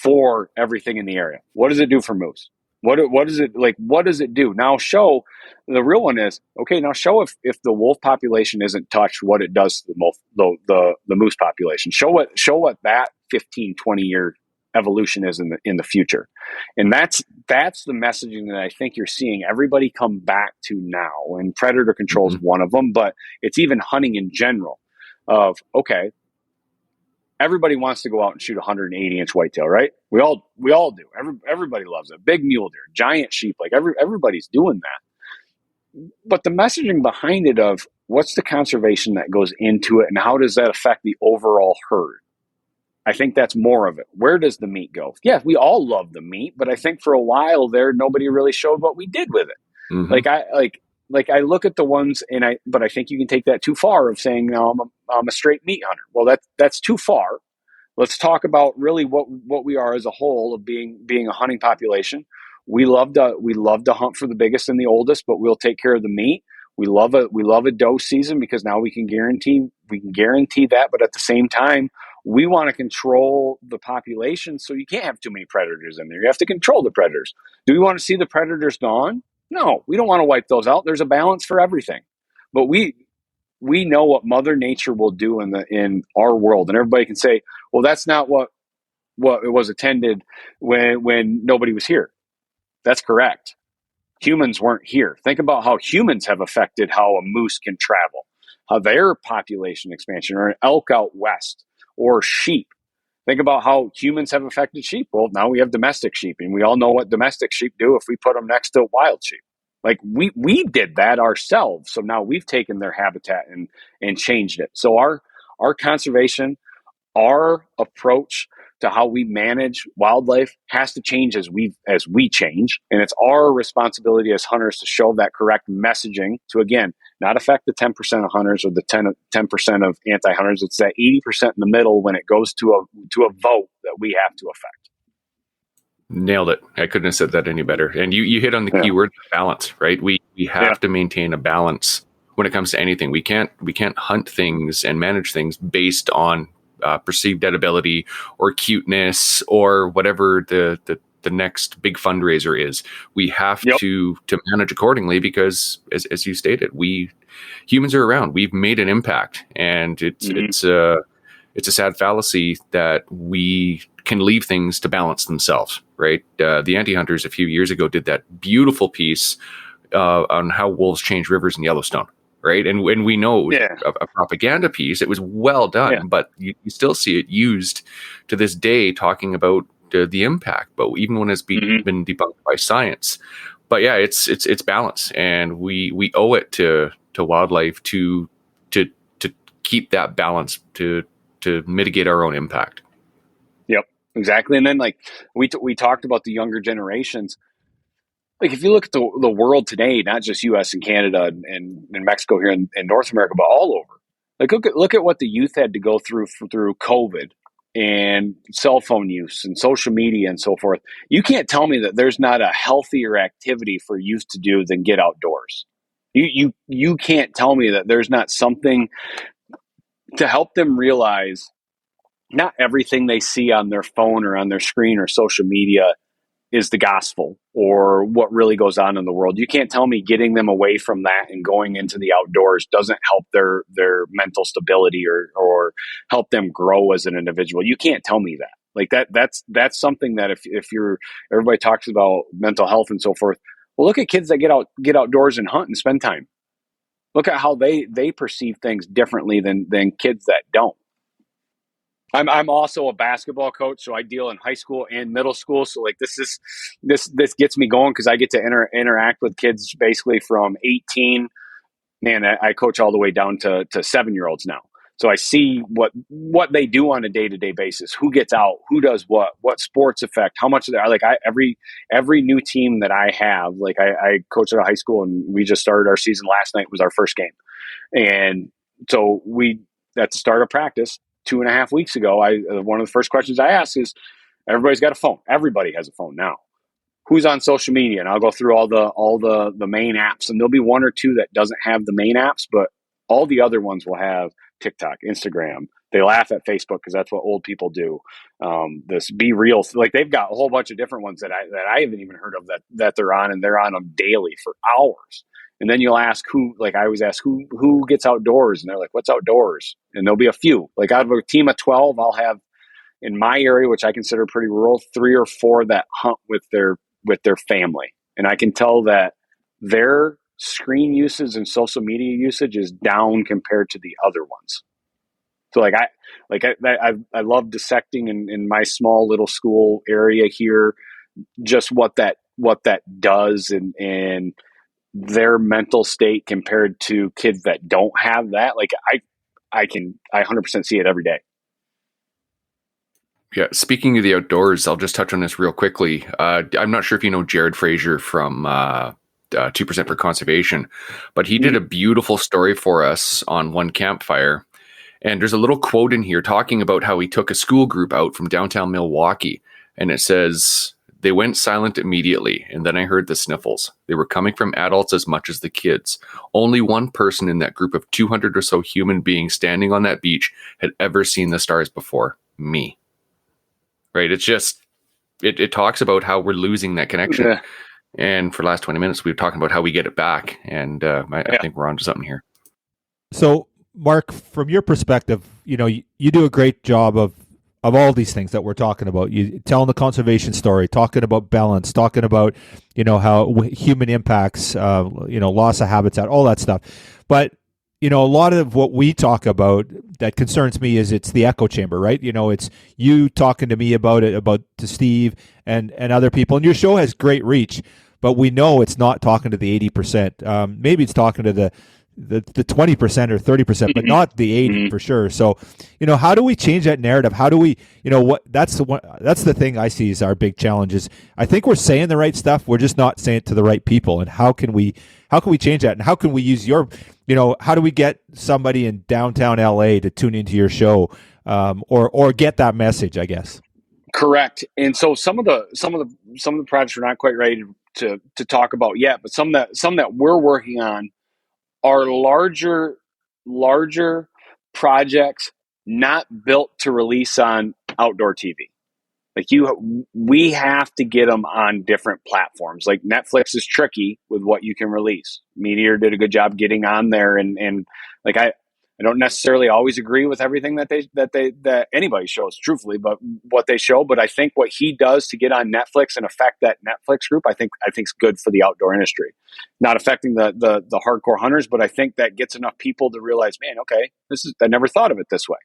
for everything in the area? What does it do for moose? What is it like? What does it do? Now show the real one is okay. Now show if the wolf population isn't touched, what it does to the moose population. Show what that 15, 20 year evolution is in the future. And that's the messaging that I think you're seeing everybody come back to now. And predator control is one of them, but it's even hunting in general of, okay, everybody wants to go out and shoot a 180-inch whitetail, right? We all do. Everybody loves it. Big mule deer, giant sheep, like everybody's doing that. But the messaging behind it of what's the conservation that goes into it and how does that affect the overall herd? I think that's more of it. Where does the meat go? Yeah, we all love the meat, but I think for a while there, nobody really showed what we did with it. Like I look at the ones but I think you can take that too far of saying, no, I'm a straight meat hunter. Well, that's too far. Let's talk about really what we are as a whole of being a hunting population. We love to hunt for the biggest and the oldest, but we'll take care of the meat. We love a doe season because now we can guarantee that. But at the same time, we want to control the population, so you can't have too many predators in there. You have to control the predators. Do we want to see the predators gone? No, we don't want to wipe those out. There's a balance for everything. But we know what Mother Nature will do in our world. And everybody can say, well, that's not what it was intended when nobody was here. That's correct. Humans weren't here. Think about how humans have affected how a moose can travel, how their population expansion, or an elk out west, or sheep. Think about how humans have affected sheep. Well, now we have domestic sheep, and we all know what domestic sheep do if we put them next to wild sheep. Like we did that ourselves. So now we've taken their habitat and changed it. So our conservation, our approach to how we manage wildlife has to change as we change. And it's our responsibility as hunters to show that correct messaging to, again, not affect the 10% of hunters or the 10% of anti-hunters. It's that 80% in the middle when it goes to a vote that we have to affect. Nailed it. I couldn't have said that any better. And you hit on the key word, balance, right? We have to maintain a balance when it comes to anything. We can't hunt things and manage things based on perceived edibility or cuteness or whatever the next big fundraiser is. We have to manage accordingly because, as you stated, humans are around. We've made an impact, and it's a sad fallacy that we can leave things to balance themselves, right? The anti-hunters a few years ago did that beautiful piece on how wolves change rivers in Yellowstone, right? And when we know it was Yeah. a propaganda piece, it was well done, Yeah. but you still see it used to this day talking about the impact, but even when it's been debunked by science. But yeah, it's balance, and we owe it to wildlife to keep that balance, to mitigate our own impact. Yep, exactly. And then like we talked about the younger generations. Like if you look at the world today, not just U.S. and Canada and Mexico here in North America, but all over. Like look at what the youth had to go through COVID and cell phone use and social media and so forth. You can't tell me that there's not a healthier activity for youth to do than get outdoors. You can't tell me that there's not something to help them realize not everything they see on their phone or on their screen or social media is the gospel or what really goes on in the world. You can't tell me getting them away from that and going into the outdoors doesn't help their mental stability or help them grow as an individual. You can't tell me that. Like that's something that if you're, everybody talks about mental health and so forth. Well, look at kids that get outdoors and hunt and spend time. Look at how they perceive things differently than kids that don't. I'm also a basketball coach, so I deal in high school and middle school. So like this gets me going because I get to interact with kids basically from 18. Man, I coach all the way down to 7-year-olds now. So I see what they do on a day-to-day basis. Who gets out? Who does what sports affect? How much of that? Like every new team that I have, like I coach at a high school, and we just started our season last night was our first game, and so we at the start of practice 2.5 weeks ago, one of the first questions I asked is, everybody's got a phone. Everybody has a phone now. Who's on social media? And I'll go through all the main apps, and there'll be one or two that doesn't have the main apps, but all the other ones will have TikTok, Instagram. They laugh at Facebook because that's what old people do. This Be Real, like they've got a whole bunch of different ones that I haven't even heard of that they're on, and they're on them daily for hours. And then you'll ask I always ask who gets outdoors, and they're like, what's outdoors? And there'll be a few. Like out of a team of 12, I'll have in my area, which I consider pretty rural, 3 or 4 that hunt with their family. And I can tell that their screen usage and social media usage is down compared to the other ones. So I love dissecting in my small little school area here, just what that does and their mental state compared to kids that don't have that. Like I 100% see it every day. Yeah, speaking of the outdoors, I'll just touch on this real quickly. I'm not sure if you know Jared Frazier from 2% for Conservation, but he did a beautiful story for us on One Campfire. And there's a little quote in here talking about how he took a school group out from downtown Milwaukee. And it says, "They went silent immediately, and then I heard the sniffles. They were coming from adults as much as the kids. Only one person in that group of 200 or so human beings standing on that beach had ever seen the stars before. Me." Right? It's just, it talks about how we're losing that connection. Yeah. And for the last 20 minutes, we were talking about how we get it back. And I think we're onto something here. So, Mark, from your perspective, you do a great job of all these things that we're talking about. You telling the conservation story, talking about balance, talking about, how human impacts, loss of habitat, all that stuff. But, a lot of what we talk about that concerns me is it's the echo chamber, right? It's you talking to me about it, to Steve and other people. And your show has great reach, but we know it's not talking to the 80%. Maybe it's talking to the 20% or 30%, but not the 80 for sure. So, how do we change that narrative? How do we, that's the thing I see is our big challenge is I think we're saying the right stuff. We're just not saying it to the right people. And how can we change that? And how can we use how do we get somebody in downtown LA to tune into your show, or get that message, I guess? Correct. And so some of the projects we're not quite ready to talk about yet, but some that we're working on are larger projects not built to release on outdoor TV. Like we have to get them on different platforms. Like Netflix is tricky with what you can release. Meteor did a good job getting on there, and like I don't necessarily always agree with everything that anybody shows, truthfully, but what they show. But I think what he does to get on Netflix and affect that Netflix group, I think is good for the outdoor industry. Not affecting the hardcore hunters, but I think that gets enough people to realize, man, okay, I never thought of it this way.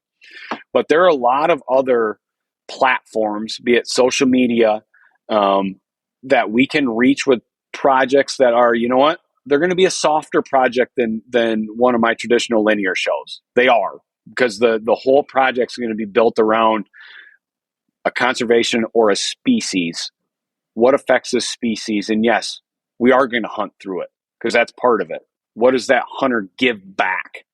But there are a lot of other platforms, be it social media, that we can reach with projects that are, you know what, they're going to be a softer project than one of my traditional linear shows. They are, because the whole project's going to be built around a conservation or a species. What affects this species? And yes, we are going to hunt through it because that's part of it. What does that hunter give back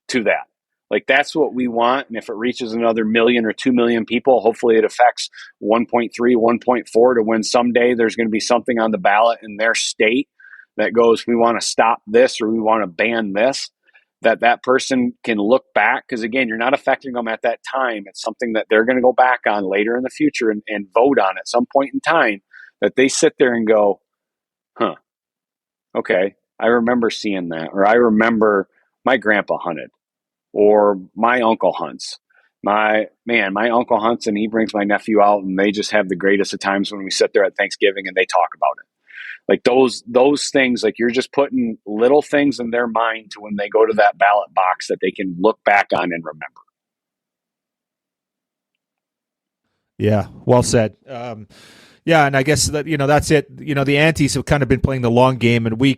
to that? Like, that's what we want. And if it reaches another 1 million or 2 million people, hopefully it affects 1.3, 1.4 to when someday there's going to be something on the ballot in their state that goes, we want to stop this or we want to ban this, that person can look back. Because again, you're not affecting them at that time. It's something that they're going to go back on later in the future and vote on at some point in time, that they sit there and go, huh, okay, I remember seeing that. Or I remember my grandpa hunted, or my uncle hunts. My uncle hunts and he brings my nephew out, and they just have the greatest of times when we sit there at Thanksgiving and they talk about it. Like those things, like you're just putting little things in their mind to when they go to that ballot box that they can look back on and remember. Yeah, well said. Yeah, and I guess that, that's it. The Antis have kind of been playing the long game, and we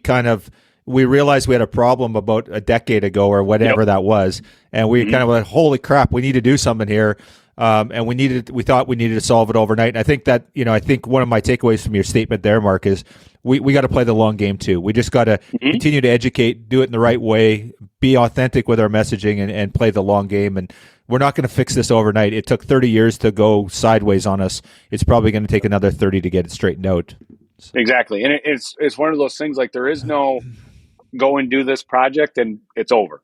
realized we had a problem about a decade ago or whatever that was, and we kind of like, holy crap, we need to do something here. And we thought we needed to solve it overnight. And I think that, I think one of my takeaways from your statement there, Mark, is we got to play the long game too. We just got to continue to educate, do it in the right way, be authentic with our messaging, and play the long game. And we're not going to fix this overnight. It took 30 years to go sideways on us. It's probably going to take another 30 to get it straightened out. Exactly. And it's one of those things, like, there is no go and do this project and it's over.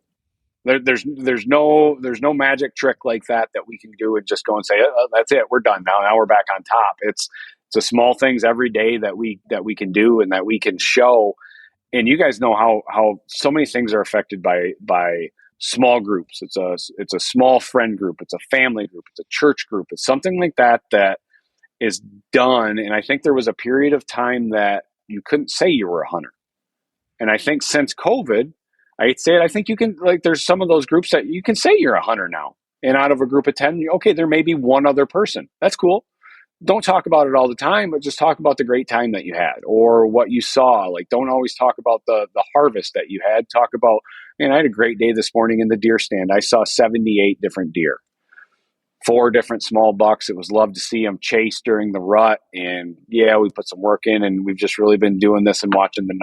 There's no magic trick like that we can do and just go and say, oh, that's it, we're done now we're back on top. It's the small things every day that we can do and that we can show. And you guys know how so many things are affected by small groups. It's a small friend group, it's a family group, it's a church group, it's something like that is done. And I think there was a period of time that you couldn't say you were a hunter. And I think since COVID, I think you can, like, there's some of those groups that you can say you're a hunter now. And out of a group of 10, okay, there may be one other person. That's cool. Don't talk about it all the time, but just talk about the great time that you had or what you saw. Like, don't always talk about the harvest that you had. Talk about, man, I had a great day this morning in the deer stand. I saw 78 different deer, 4 different small bucks. It was love to see them chase during the rut. And yeah, we put some work in, and we've just really been doing this and watching the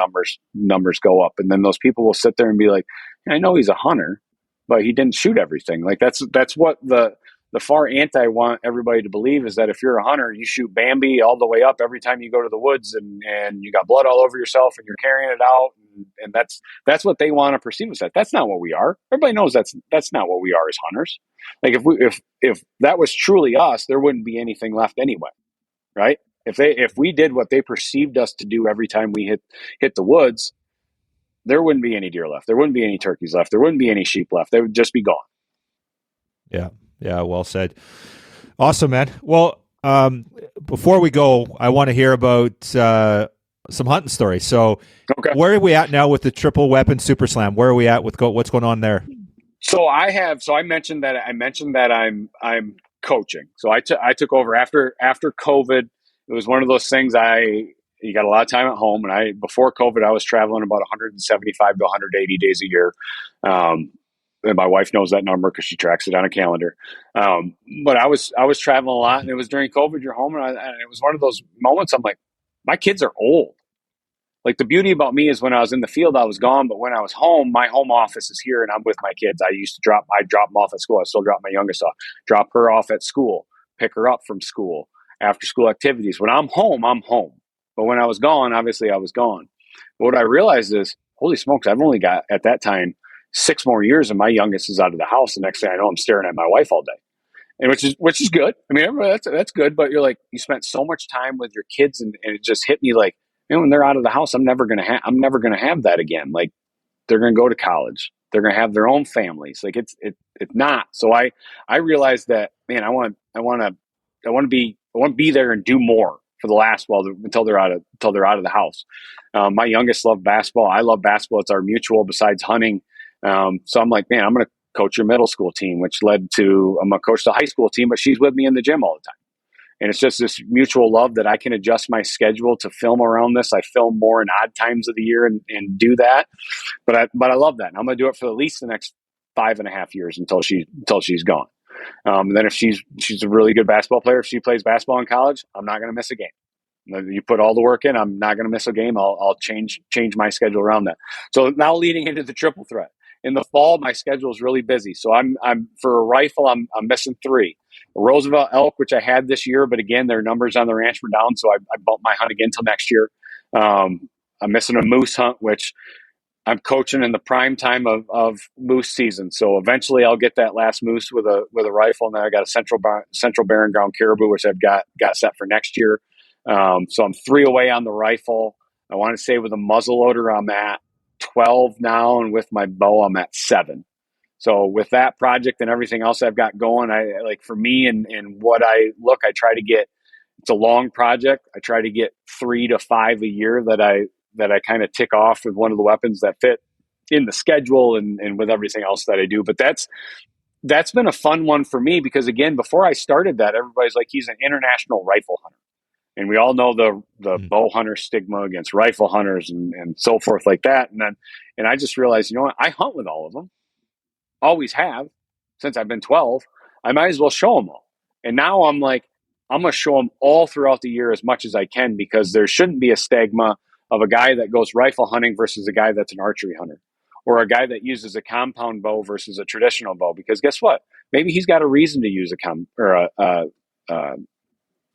numbers go up. And then those people will sit there and be like, I know he's a hunter, but he didn't shoot everything. Like, that's what the far anti want everybody to believe, is that if you're a hunter, you shoot Bambi all the way up every time you go to the woods, and you got blood all over yourself and you're carrying it out. And that's what they want to perceive us as. That's not what we are. Everybody knows that's not what we are as hunters. Like, if that was truly us, there wouldn't be anything left anyway, right? If we did what they perceived us to do every time we hit the woods, there wouldn't be any deer left. There wouldn't be any turkeys left. There wouldn't be any sheep left. They would just be gone. Yeah, well said. Awesome, man. Well, before we go, I want to hear about some hunting stories. So, okay, where are we at now with the triple weapon super slam? Where are we at with what's going on there? So I mentioned that I'm coaching. So I took over after COVID. It was one of those things. You got a lot of time at home, and before COVID, I was traveling about 175 to 180 days a year. And my wife knows that number because she tracks it on a calendar. But I was traveling a lot, and it was during COVID. You're home, and it was one of those moments. I'm like, my kids are old. Like, the beauty about me is when I was in the field, I was gone. But when I was home, my home office is here, and I'm with my kids. I drop them off at school. I still drop my youngest off, drop her off at school, pick her up from school, after school activities. When I'm home, I'm home. But when I was gone, obviously I was gone. But what I realized is, holy smokes, I've only got, at that time, 6 more years, and my youngest is out of the house. The next thing I know, I'm staring at my wife all day, and which is good. I mean, that's good. But you're like, you spent so much time with your kids, and it just hit me like, when they're out of the house, I'm never gonna have that again. Like, they're gonna go to college, They're going to have their own families. Like it's not. So I realized that, man, I want to be there and do more for the last until they're out of the house. My youngest loved basketball. I love basketball. It's our mutual besides hunting. So I'm like, man, I'm going to coach your middle school team, which led to I'm going to coach the high school team, but she's with me in the gym all the time. And it's just this mutual love that I can adjust my schedule to film around this. I film more in odd times of the year and do that. But I love that. And I'm going to do it for at least the next 5.5 years until she's gone. And then if she's a really good basketball player, if she plays basketball in college, I'm not going to miss a game. You put all the work in, I'm not going to miss a game. I'll change my schedule around that. So now leading into the triple threat. In the fall, my schedule is really busy. So I'm for a rifle, I'm missing 3. A Roosevelt elk, which I had this year, but again, their numbers on the ranch were down, so I bumped my hunt again till next year. I'm missing a moose hunt, which I'm coaching in the prime time of moose season. So eventually I'll get that last moose with a rifle. And then I got a central barren ground caribou, which I've got set for next year. So I'm 3 away on the rifle. I want to say with a muzzleloader, I'm at 12 now. And with my bow, I'm at 7. So with that project and everything else I've got going, I like for me and what I try to get, it's a long project. I try to get 3 to 5 a year that I kind of tick off with one of the weapons that fit in the schedule and with everything else that I do. But that's been a fun one for me because again, before I started that, everybody's like, he's an international rifle hunter. And we all know the bow hunter stigma against rifle hunters and so forth like that. And I just realized, you know what? I hunt with all of them. Always have since I've been 12. I might as well show them all. And now I'm like, I'm going to show them all throughout the year as much as I can because there shouldn't be a stigma of a guy that goes rifle hunting versus a guy that's an archery hunter or a guy that uses a compound bow versus a traditional bow. Because guess what? Maybe he's got a reason to use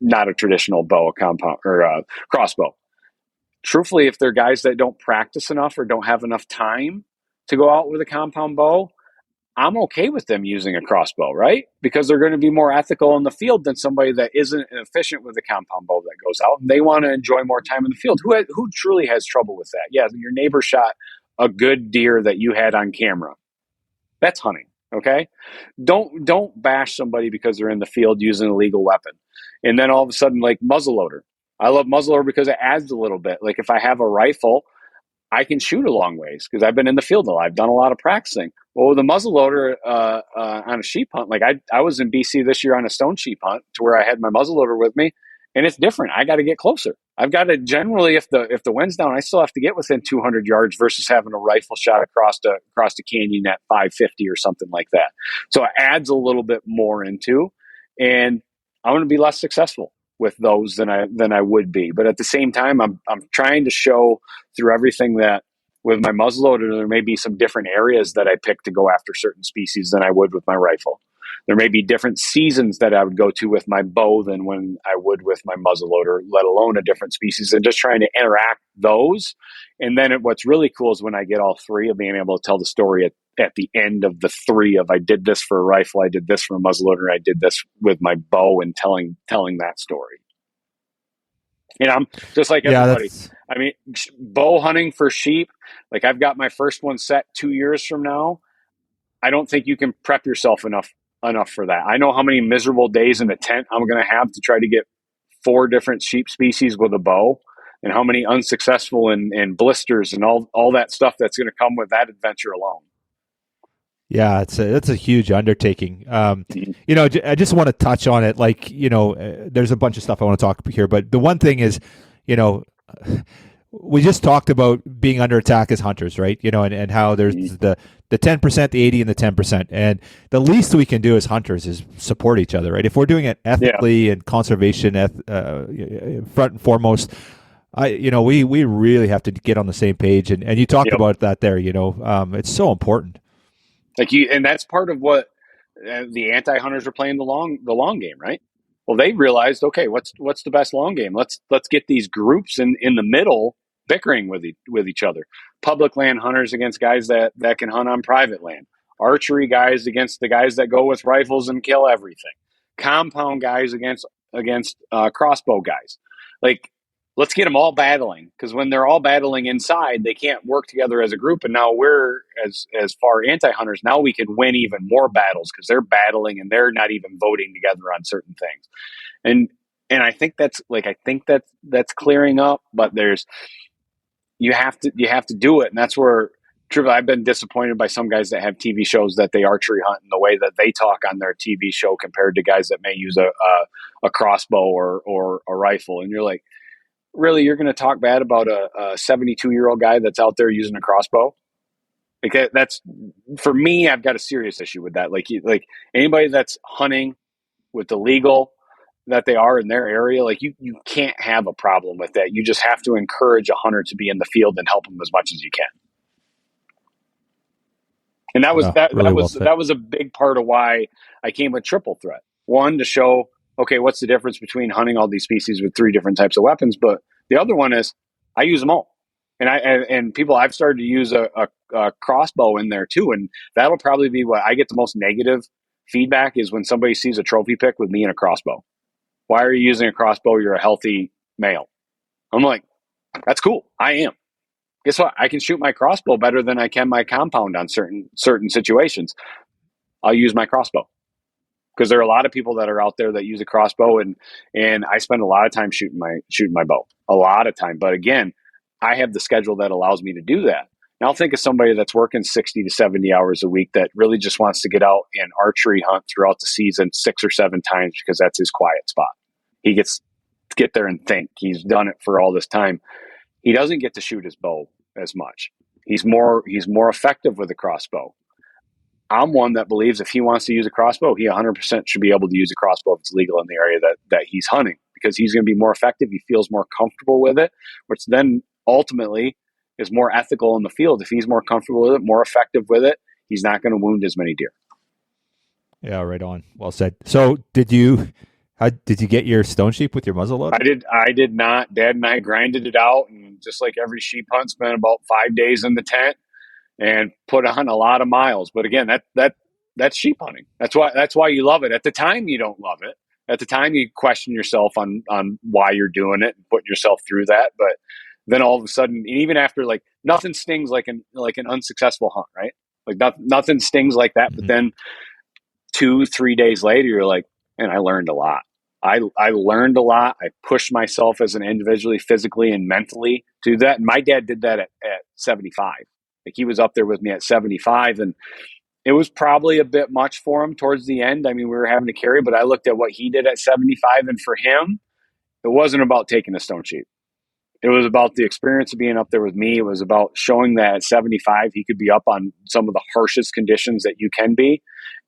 not a traditional bow, a compound or a crossbow. Truthfully, if they're guys that don't practice enough or don't have enough time to go out with a compound bow, I'm okay with them using a crossbow, right? Because they're going to be more ethical in the field than somebody that isn't efficient with a compound bow that goes out. And they want to enjoy more time in the field. Who truly has trouble with that? Yeah, your neighbor shot a good deer that you had on camera. That's hunting, okay? Don't bash somebody because they're in the field using a legal weapon. And then all of a sudden, like muzzleloader. I love muzzleloader because it adds a little bit. Like if I have a rifle, I can shoot a long ways because I've been in the field a lot. I've done a lot of practicing. Well, with a muzzleloader on a sheep hunt, like I was in BC this year on a stone sheep hunt to where I had my muzzleloader with me, and it's different. I got to get closer. I've got to generally, if the wind's down, I still have to get within 200 yards versus having a rifle shot across the canyon at 550 or something like that. So it adds a little bit more into, and I'm going to be less successful with those than I would be. But at the same time, I'm trying to show through everything that with my muzzleloader, there may be some different areas that I pick to go after certain species than I would with my rifle. There may be different seasons that I would go to with my bow than when I would with my muzzleloader, let alone a different species, and just trying to interact those. And then what's really cool is when I get all 3 of being able to tell the story at the end of the 3 of I did this for a rifle, I did this for a muzzleloader, I did this with my bow, and telling that story. And I'm just like everybody. I mean, bow hunting for sheep, like I've got my first one set 2 years from now. I don't think you can prep yourself enough for that. I know how many miserable days in a tent I'm going to have to try to get 4 different sheep species with a bow, and how many unsuccessful and blisters and all that stuff that's going to come with that adventure alone. Yeah, that's a huge undertaking. You know, I just want to touch on it. Like, you know, there's a bunch of stuff I want to talk here, but the one thing is, you know, we just talked about being under attack as hunters, right? You know, and how there's the 10%, the 80, and the 10%. And the least we can do as hunters is support each other, right? If we're doing it ethically and conservation front and foremost, we really have to get on the same page. And you talked about that there, you know, it's so important. And that's part of what the anti-hunters are playing the long game, right? Well, they realized, okay, what's the best long game? Let's get these groups in the middle bickering with each other. Public land hunters against guys that can hunt on private land. Archery guys against the guys that go with rifles and kill everything. Compound guys against crossbow guys. Like, let's get them all battling, because when they're all battling inside, they can't work together as a group. And now we're as far anti-hunters. Now we can win even more battles because they're battling and they're not even voting together on certain things. And I think that's clearing up. But you have to do it, and that's where I've been disappointed by some guys that have TV shows that they archery hunt in the way that they talk on their TV show compared to guys that may use a crossbow or a rifle. And you're like, really, you're going to talk bad about a 72-year-old guy that's out there using a crossbow? Like that's, for me, I've got a serious issue with that. Like anybody that's hunting with the legal that they are in their area, like you can't have a problem with that. You just have to encourage a hunter to be in the field and help them as much as you can. And that was a big part of why I came with triple threat. One, to show, okay, what's the difference between hunting all these species with 3 different types of weapons? But the other one is I use them all. And people, I've started to use a crossbow in there too. And that'll probably be what I get the most negative feedback is when somebody sees a trophy pick with me and a crossbow. Why are you using a crossbow? You're a healthy male. I'm like, that's cool. I am. Guess what? I can shoot my crossbow better than I can my compound on certain situations. I'll use my crossbow because there are a lot of people that are out there that use a crossbow, and I spend a lot of time shooting my bow, a lot of time. But again, I have the schedule that allows me to do that. Now think of somebody that's working 60 to 70 hours a week that really just wants to get out and archery hunt throughout the season 6 or 7 times because that's his quiet spot. He gets to get there and think. He's done it for all this time. He doesn't get to shoot his bow as much. He's more effective with a crossbow. I'm one that believes if he wants to use a crossbow, he 100% should be able to use a crossbow if it's legal in the area that he's hunting, because he's going to be more effective. He feels more comfortable with it, which then ultimately is more ethical in the field. If he's more comfortable with it, more effective with it, he's not going to wound as many deer. Yeah, right on. Well said. So did you get your stone sheep with your muzzle loader? I did not. Dad and I grinded it out, and just like every sheep hunt, spent about 5 days in the tent and put on a lot of miles. But again, that's sheep hunting. That's why you love it. At the time, you don't love it. At the time, you question yourself on why you're doing it and putting yourself through that. But then all of a sudden, even after, like, nothing stings like an unsuccessful hunt, right? Like nothing stings like that. Mm-hmm. But then 2-3 days later, you're like, man, I learned a lot. I learned a lot. I pushed myself as an individually, physically, and mentally to do that. And my dad did that at 75. Like, he was up there with me at 75, and it was probably a bit much for him towards the end. I mean, we were having to carry, but I looked at what he did at 75, and for him, it wasn't about taking a stone sheep. It was about the experience of being up there with me. It was about showing that at 75, he could be up on some of the harshest conditions that you can be,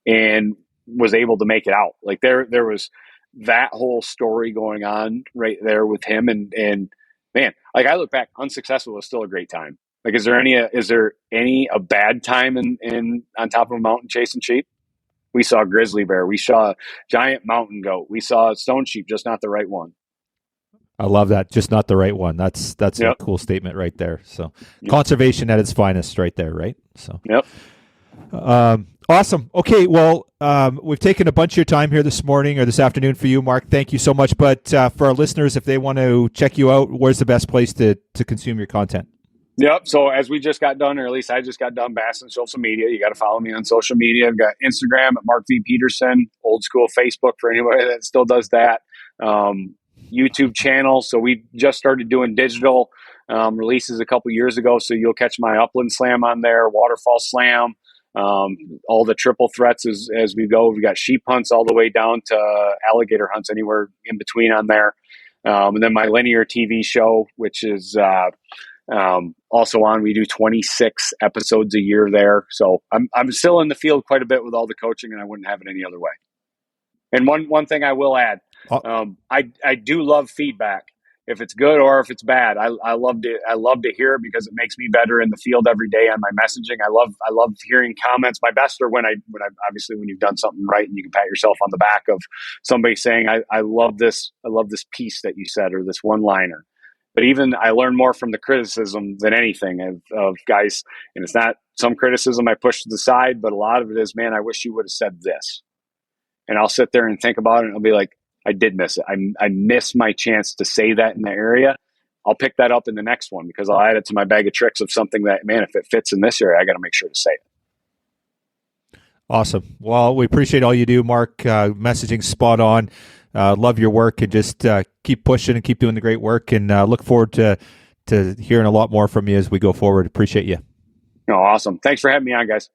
and was able to make it out. Like, there was that whole story going on right there with him. And man, like, I look back, unsuccessful was still a great time. Like, is there any a bad time in on top of a mountain chasing sheep? We saw a grizzly bear. We saw a giant mountain goat. We saw a stone sheep, just not the right one. I love that. Just not the right one. That's Yep. A cool statement right there. So conservation at its finest right there, right? So yep. Awesome. Okay. Well, we've taken a bunch of your time here this morning or this afternoon for you, Mark. Thank you so much. But for our listeners, if they want to check you out, where's the best place to consume your content? Yep. So as we just got done, or at least I just got done basking social media, you got to follow me on social media. I've got Instagram at Mark V. Peterson, old school Facebook for anybody that still does that. YouTube channel. So we just started doing digital releases a couple years ago. So you'll catch my upland slam on there, waterfall slam, all the triple threats as we go. We've got sheep hunts all the way down to alligator hunts, anywhere in between on there. And then my linear TV show, which is also on. We do 26 episodes a year there. So I'm still in the field quite a bit with all the coaching, and I wouldn't have it any other way. And one thing I will add, I do love feedback. If it's good or if it's bad, I love to hear it, because it makes me better in the field every day on my messaging. I love hearing comments. My best are when obviously when you've done something right and you can pat yourself on the back of somebody saying, I love this piece that you said, or this one-liner. But even I learn more from the criticism than anything of guys. And it's not some criticism I push to the side, but a lot of it is, man, I wish you would have said this. And I'll sit there and think about it, and I'll be like, I did miss it. I missed my chance to say that in the area. I'll pick that up in the next one because I'll add it to my bag of tricks of something that, man, if it fits in this area, I got to make sure to say it. Awesome. Well, we appreciate all you do, Mark. Messaging spot on. Love your work, and just keep pushing and keep doing the great work, and look forward to hearing a lot more from you as we go forward. Appreciate you. No, awesome. Thanks for having me on, guys.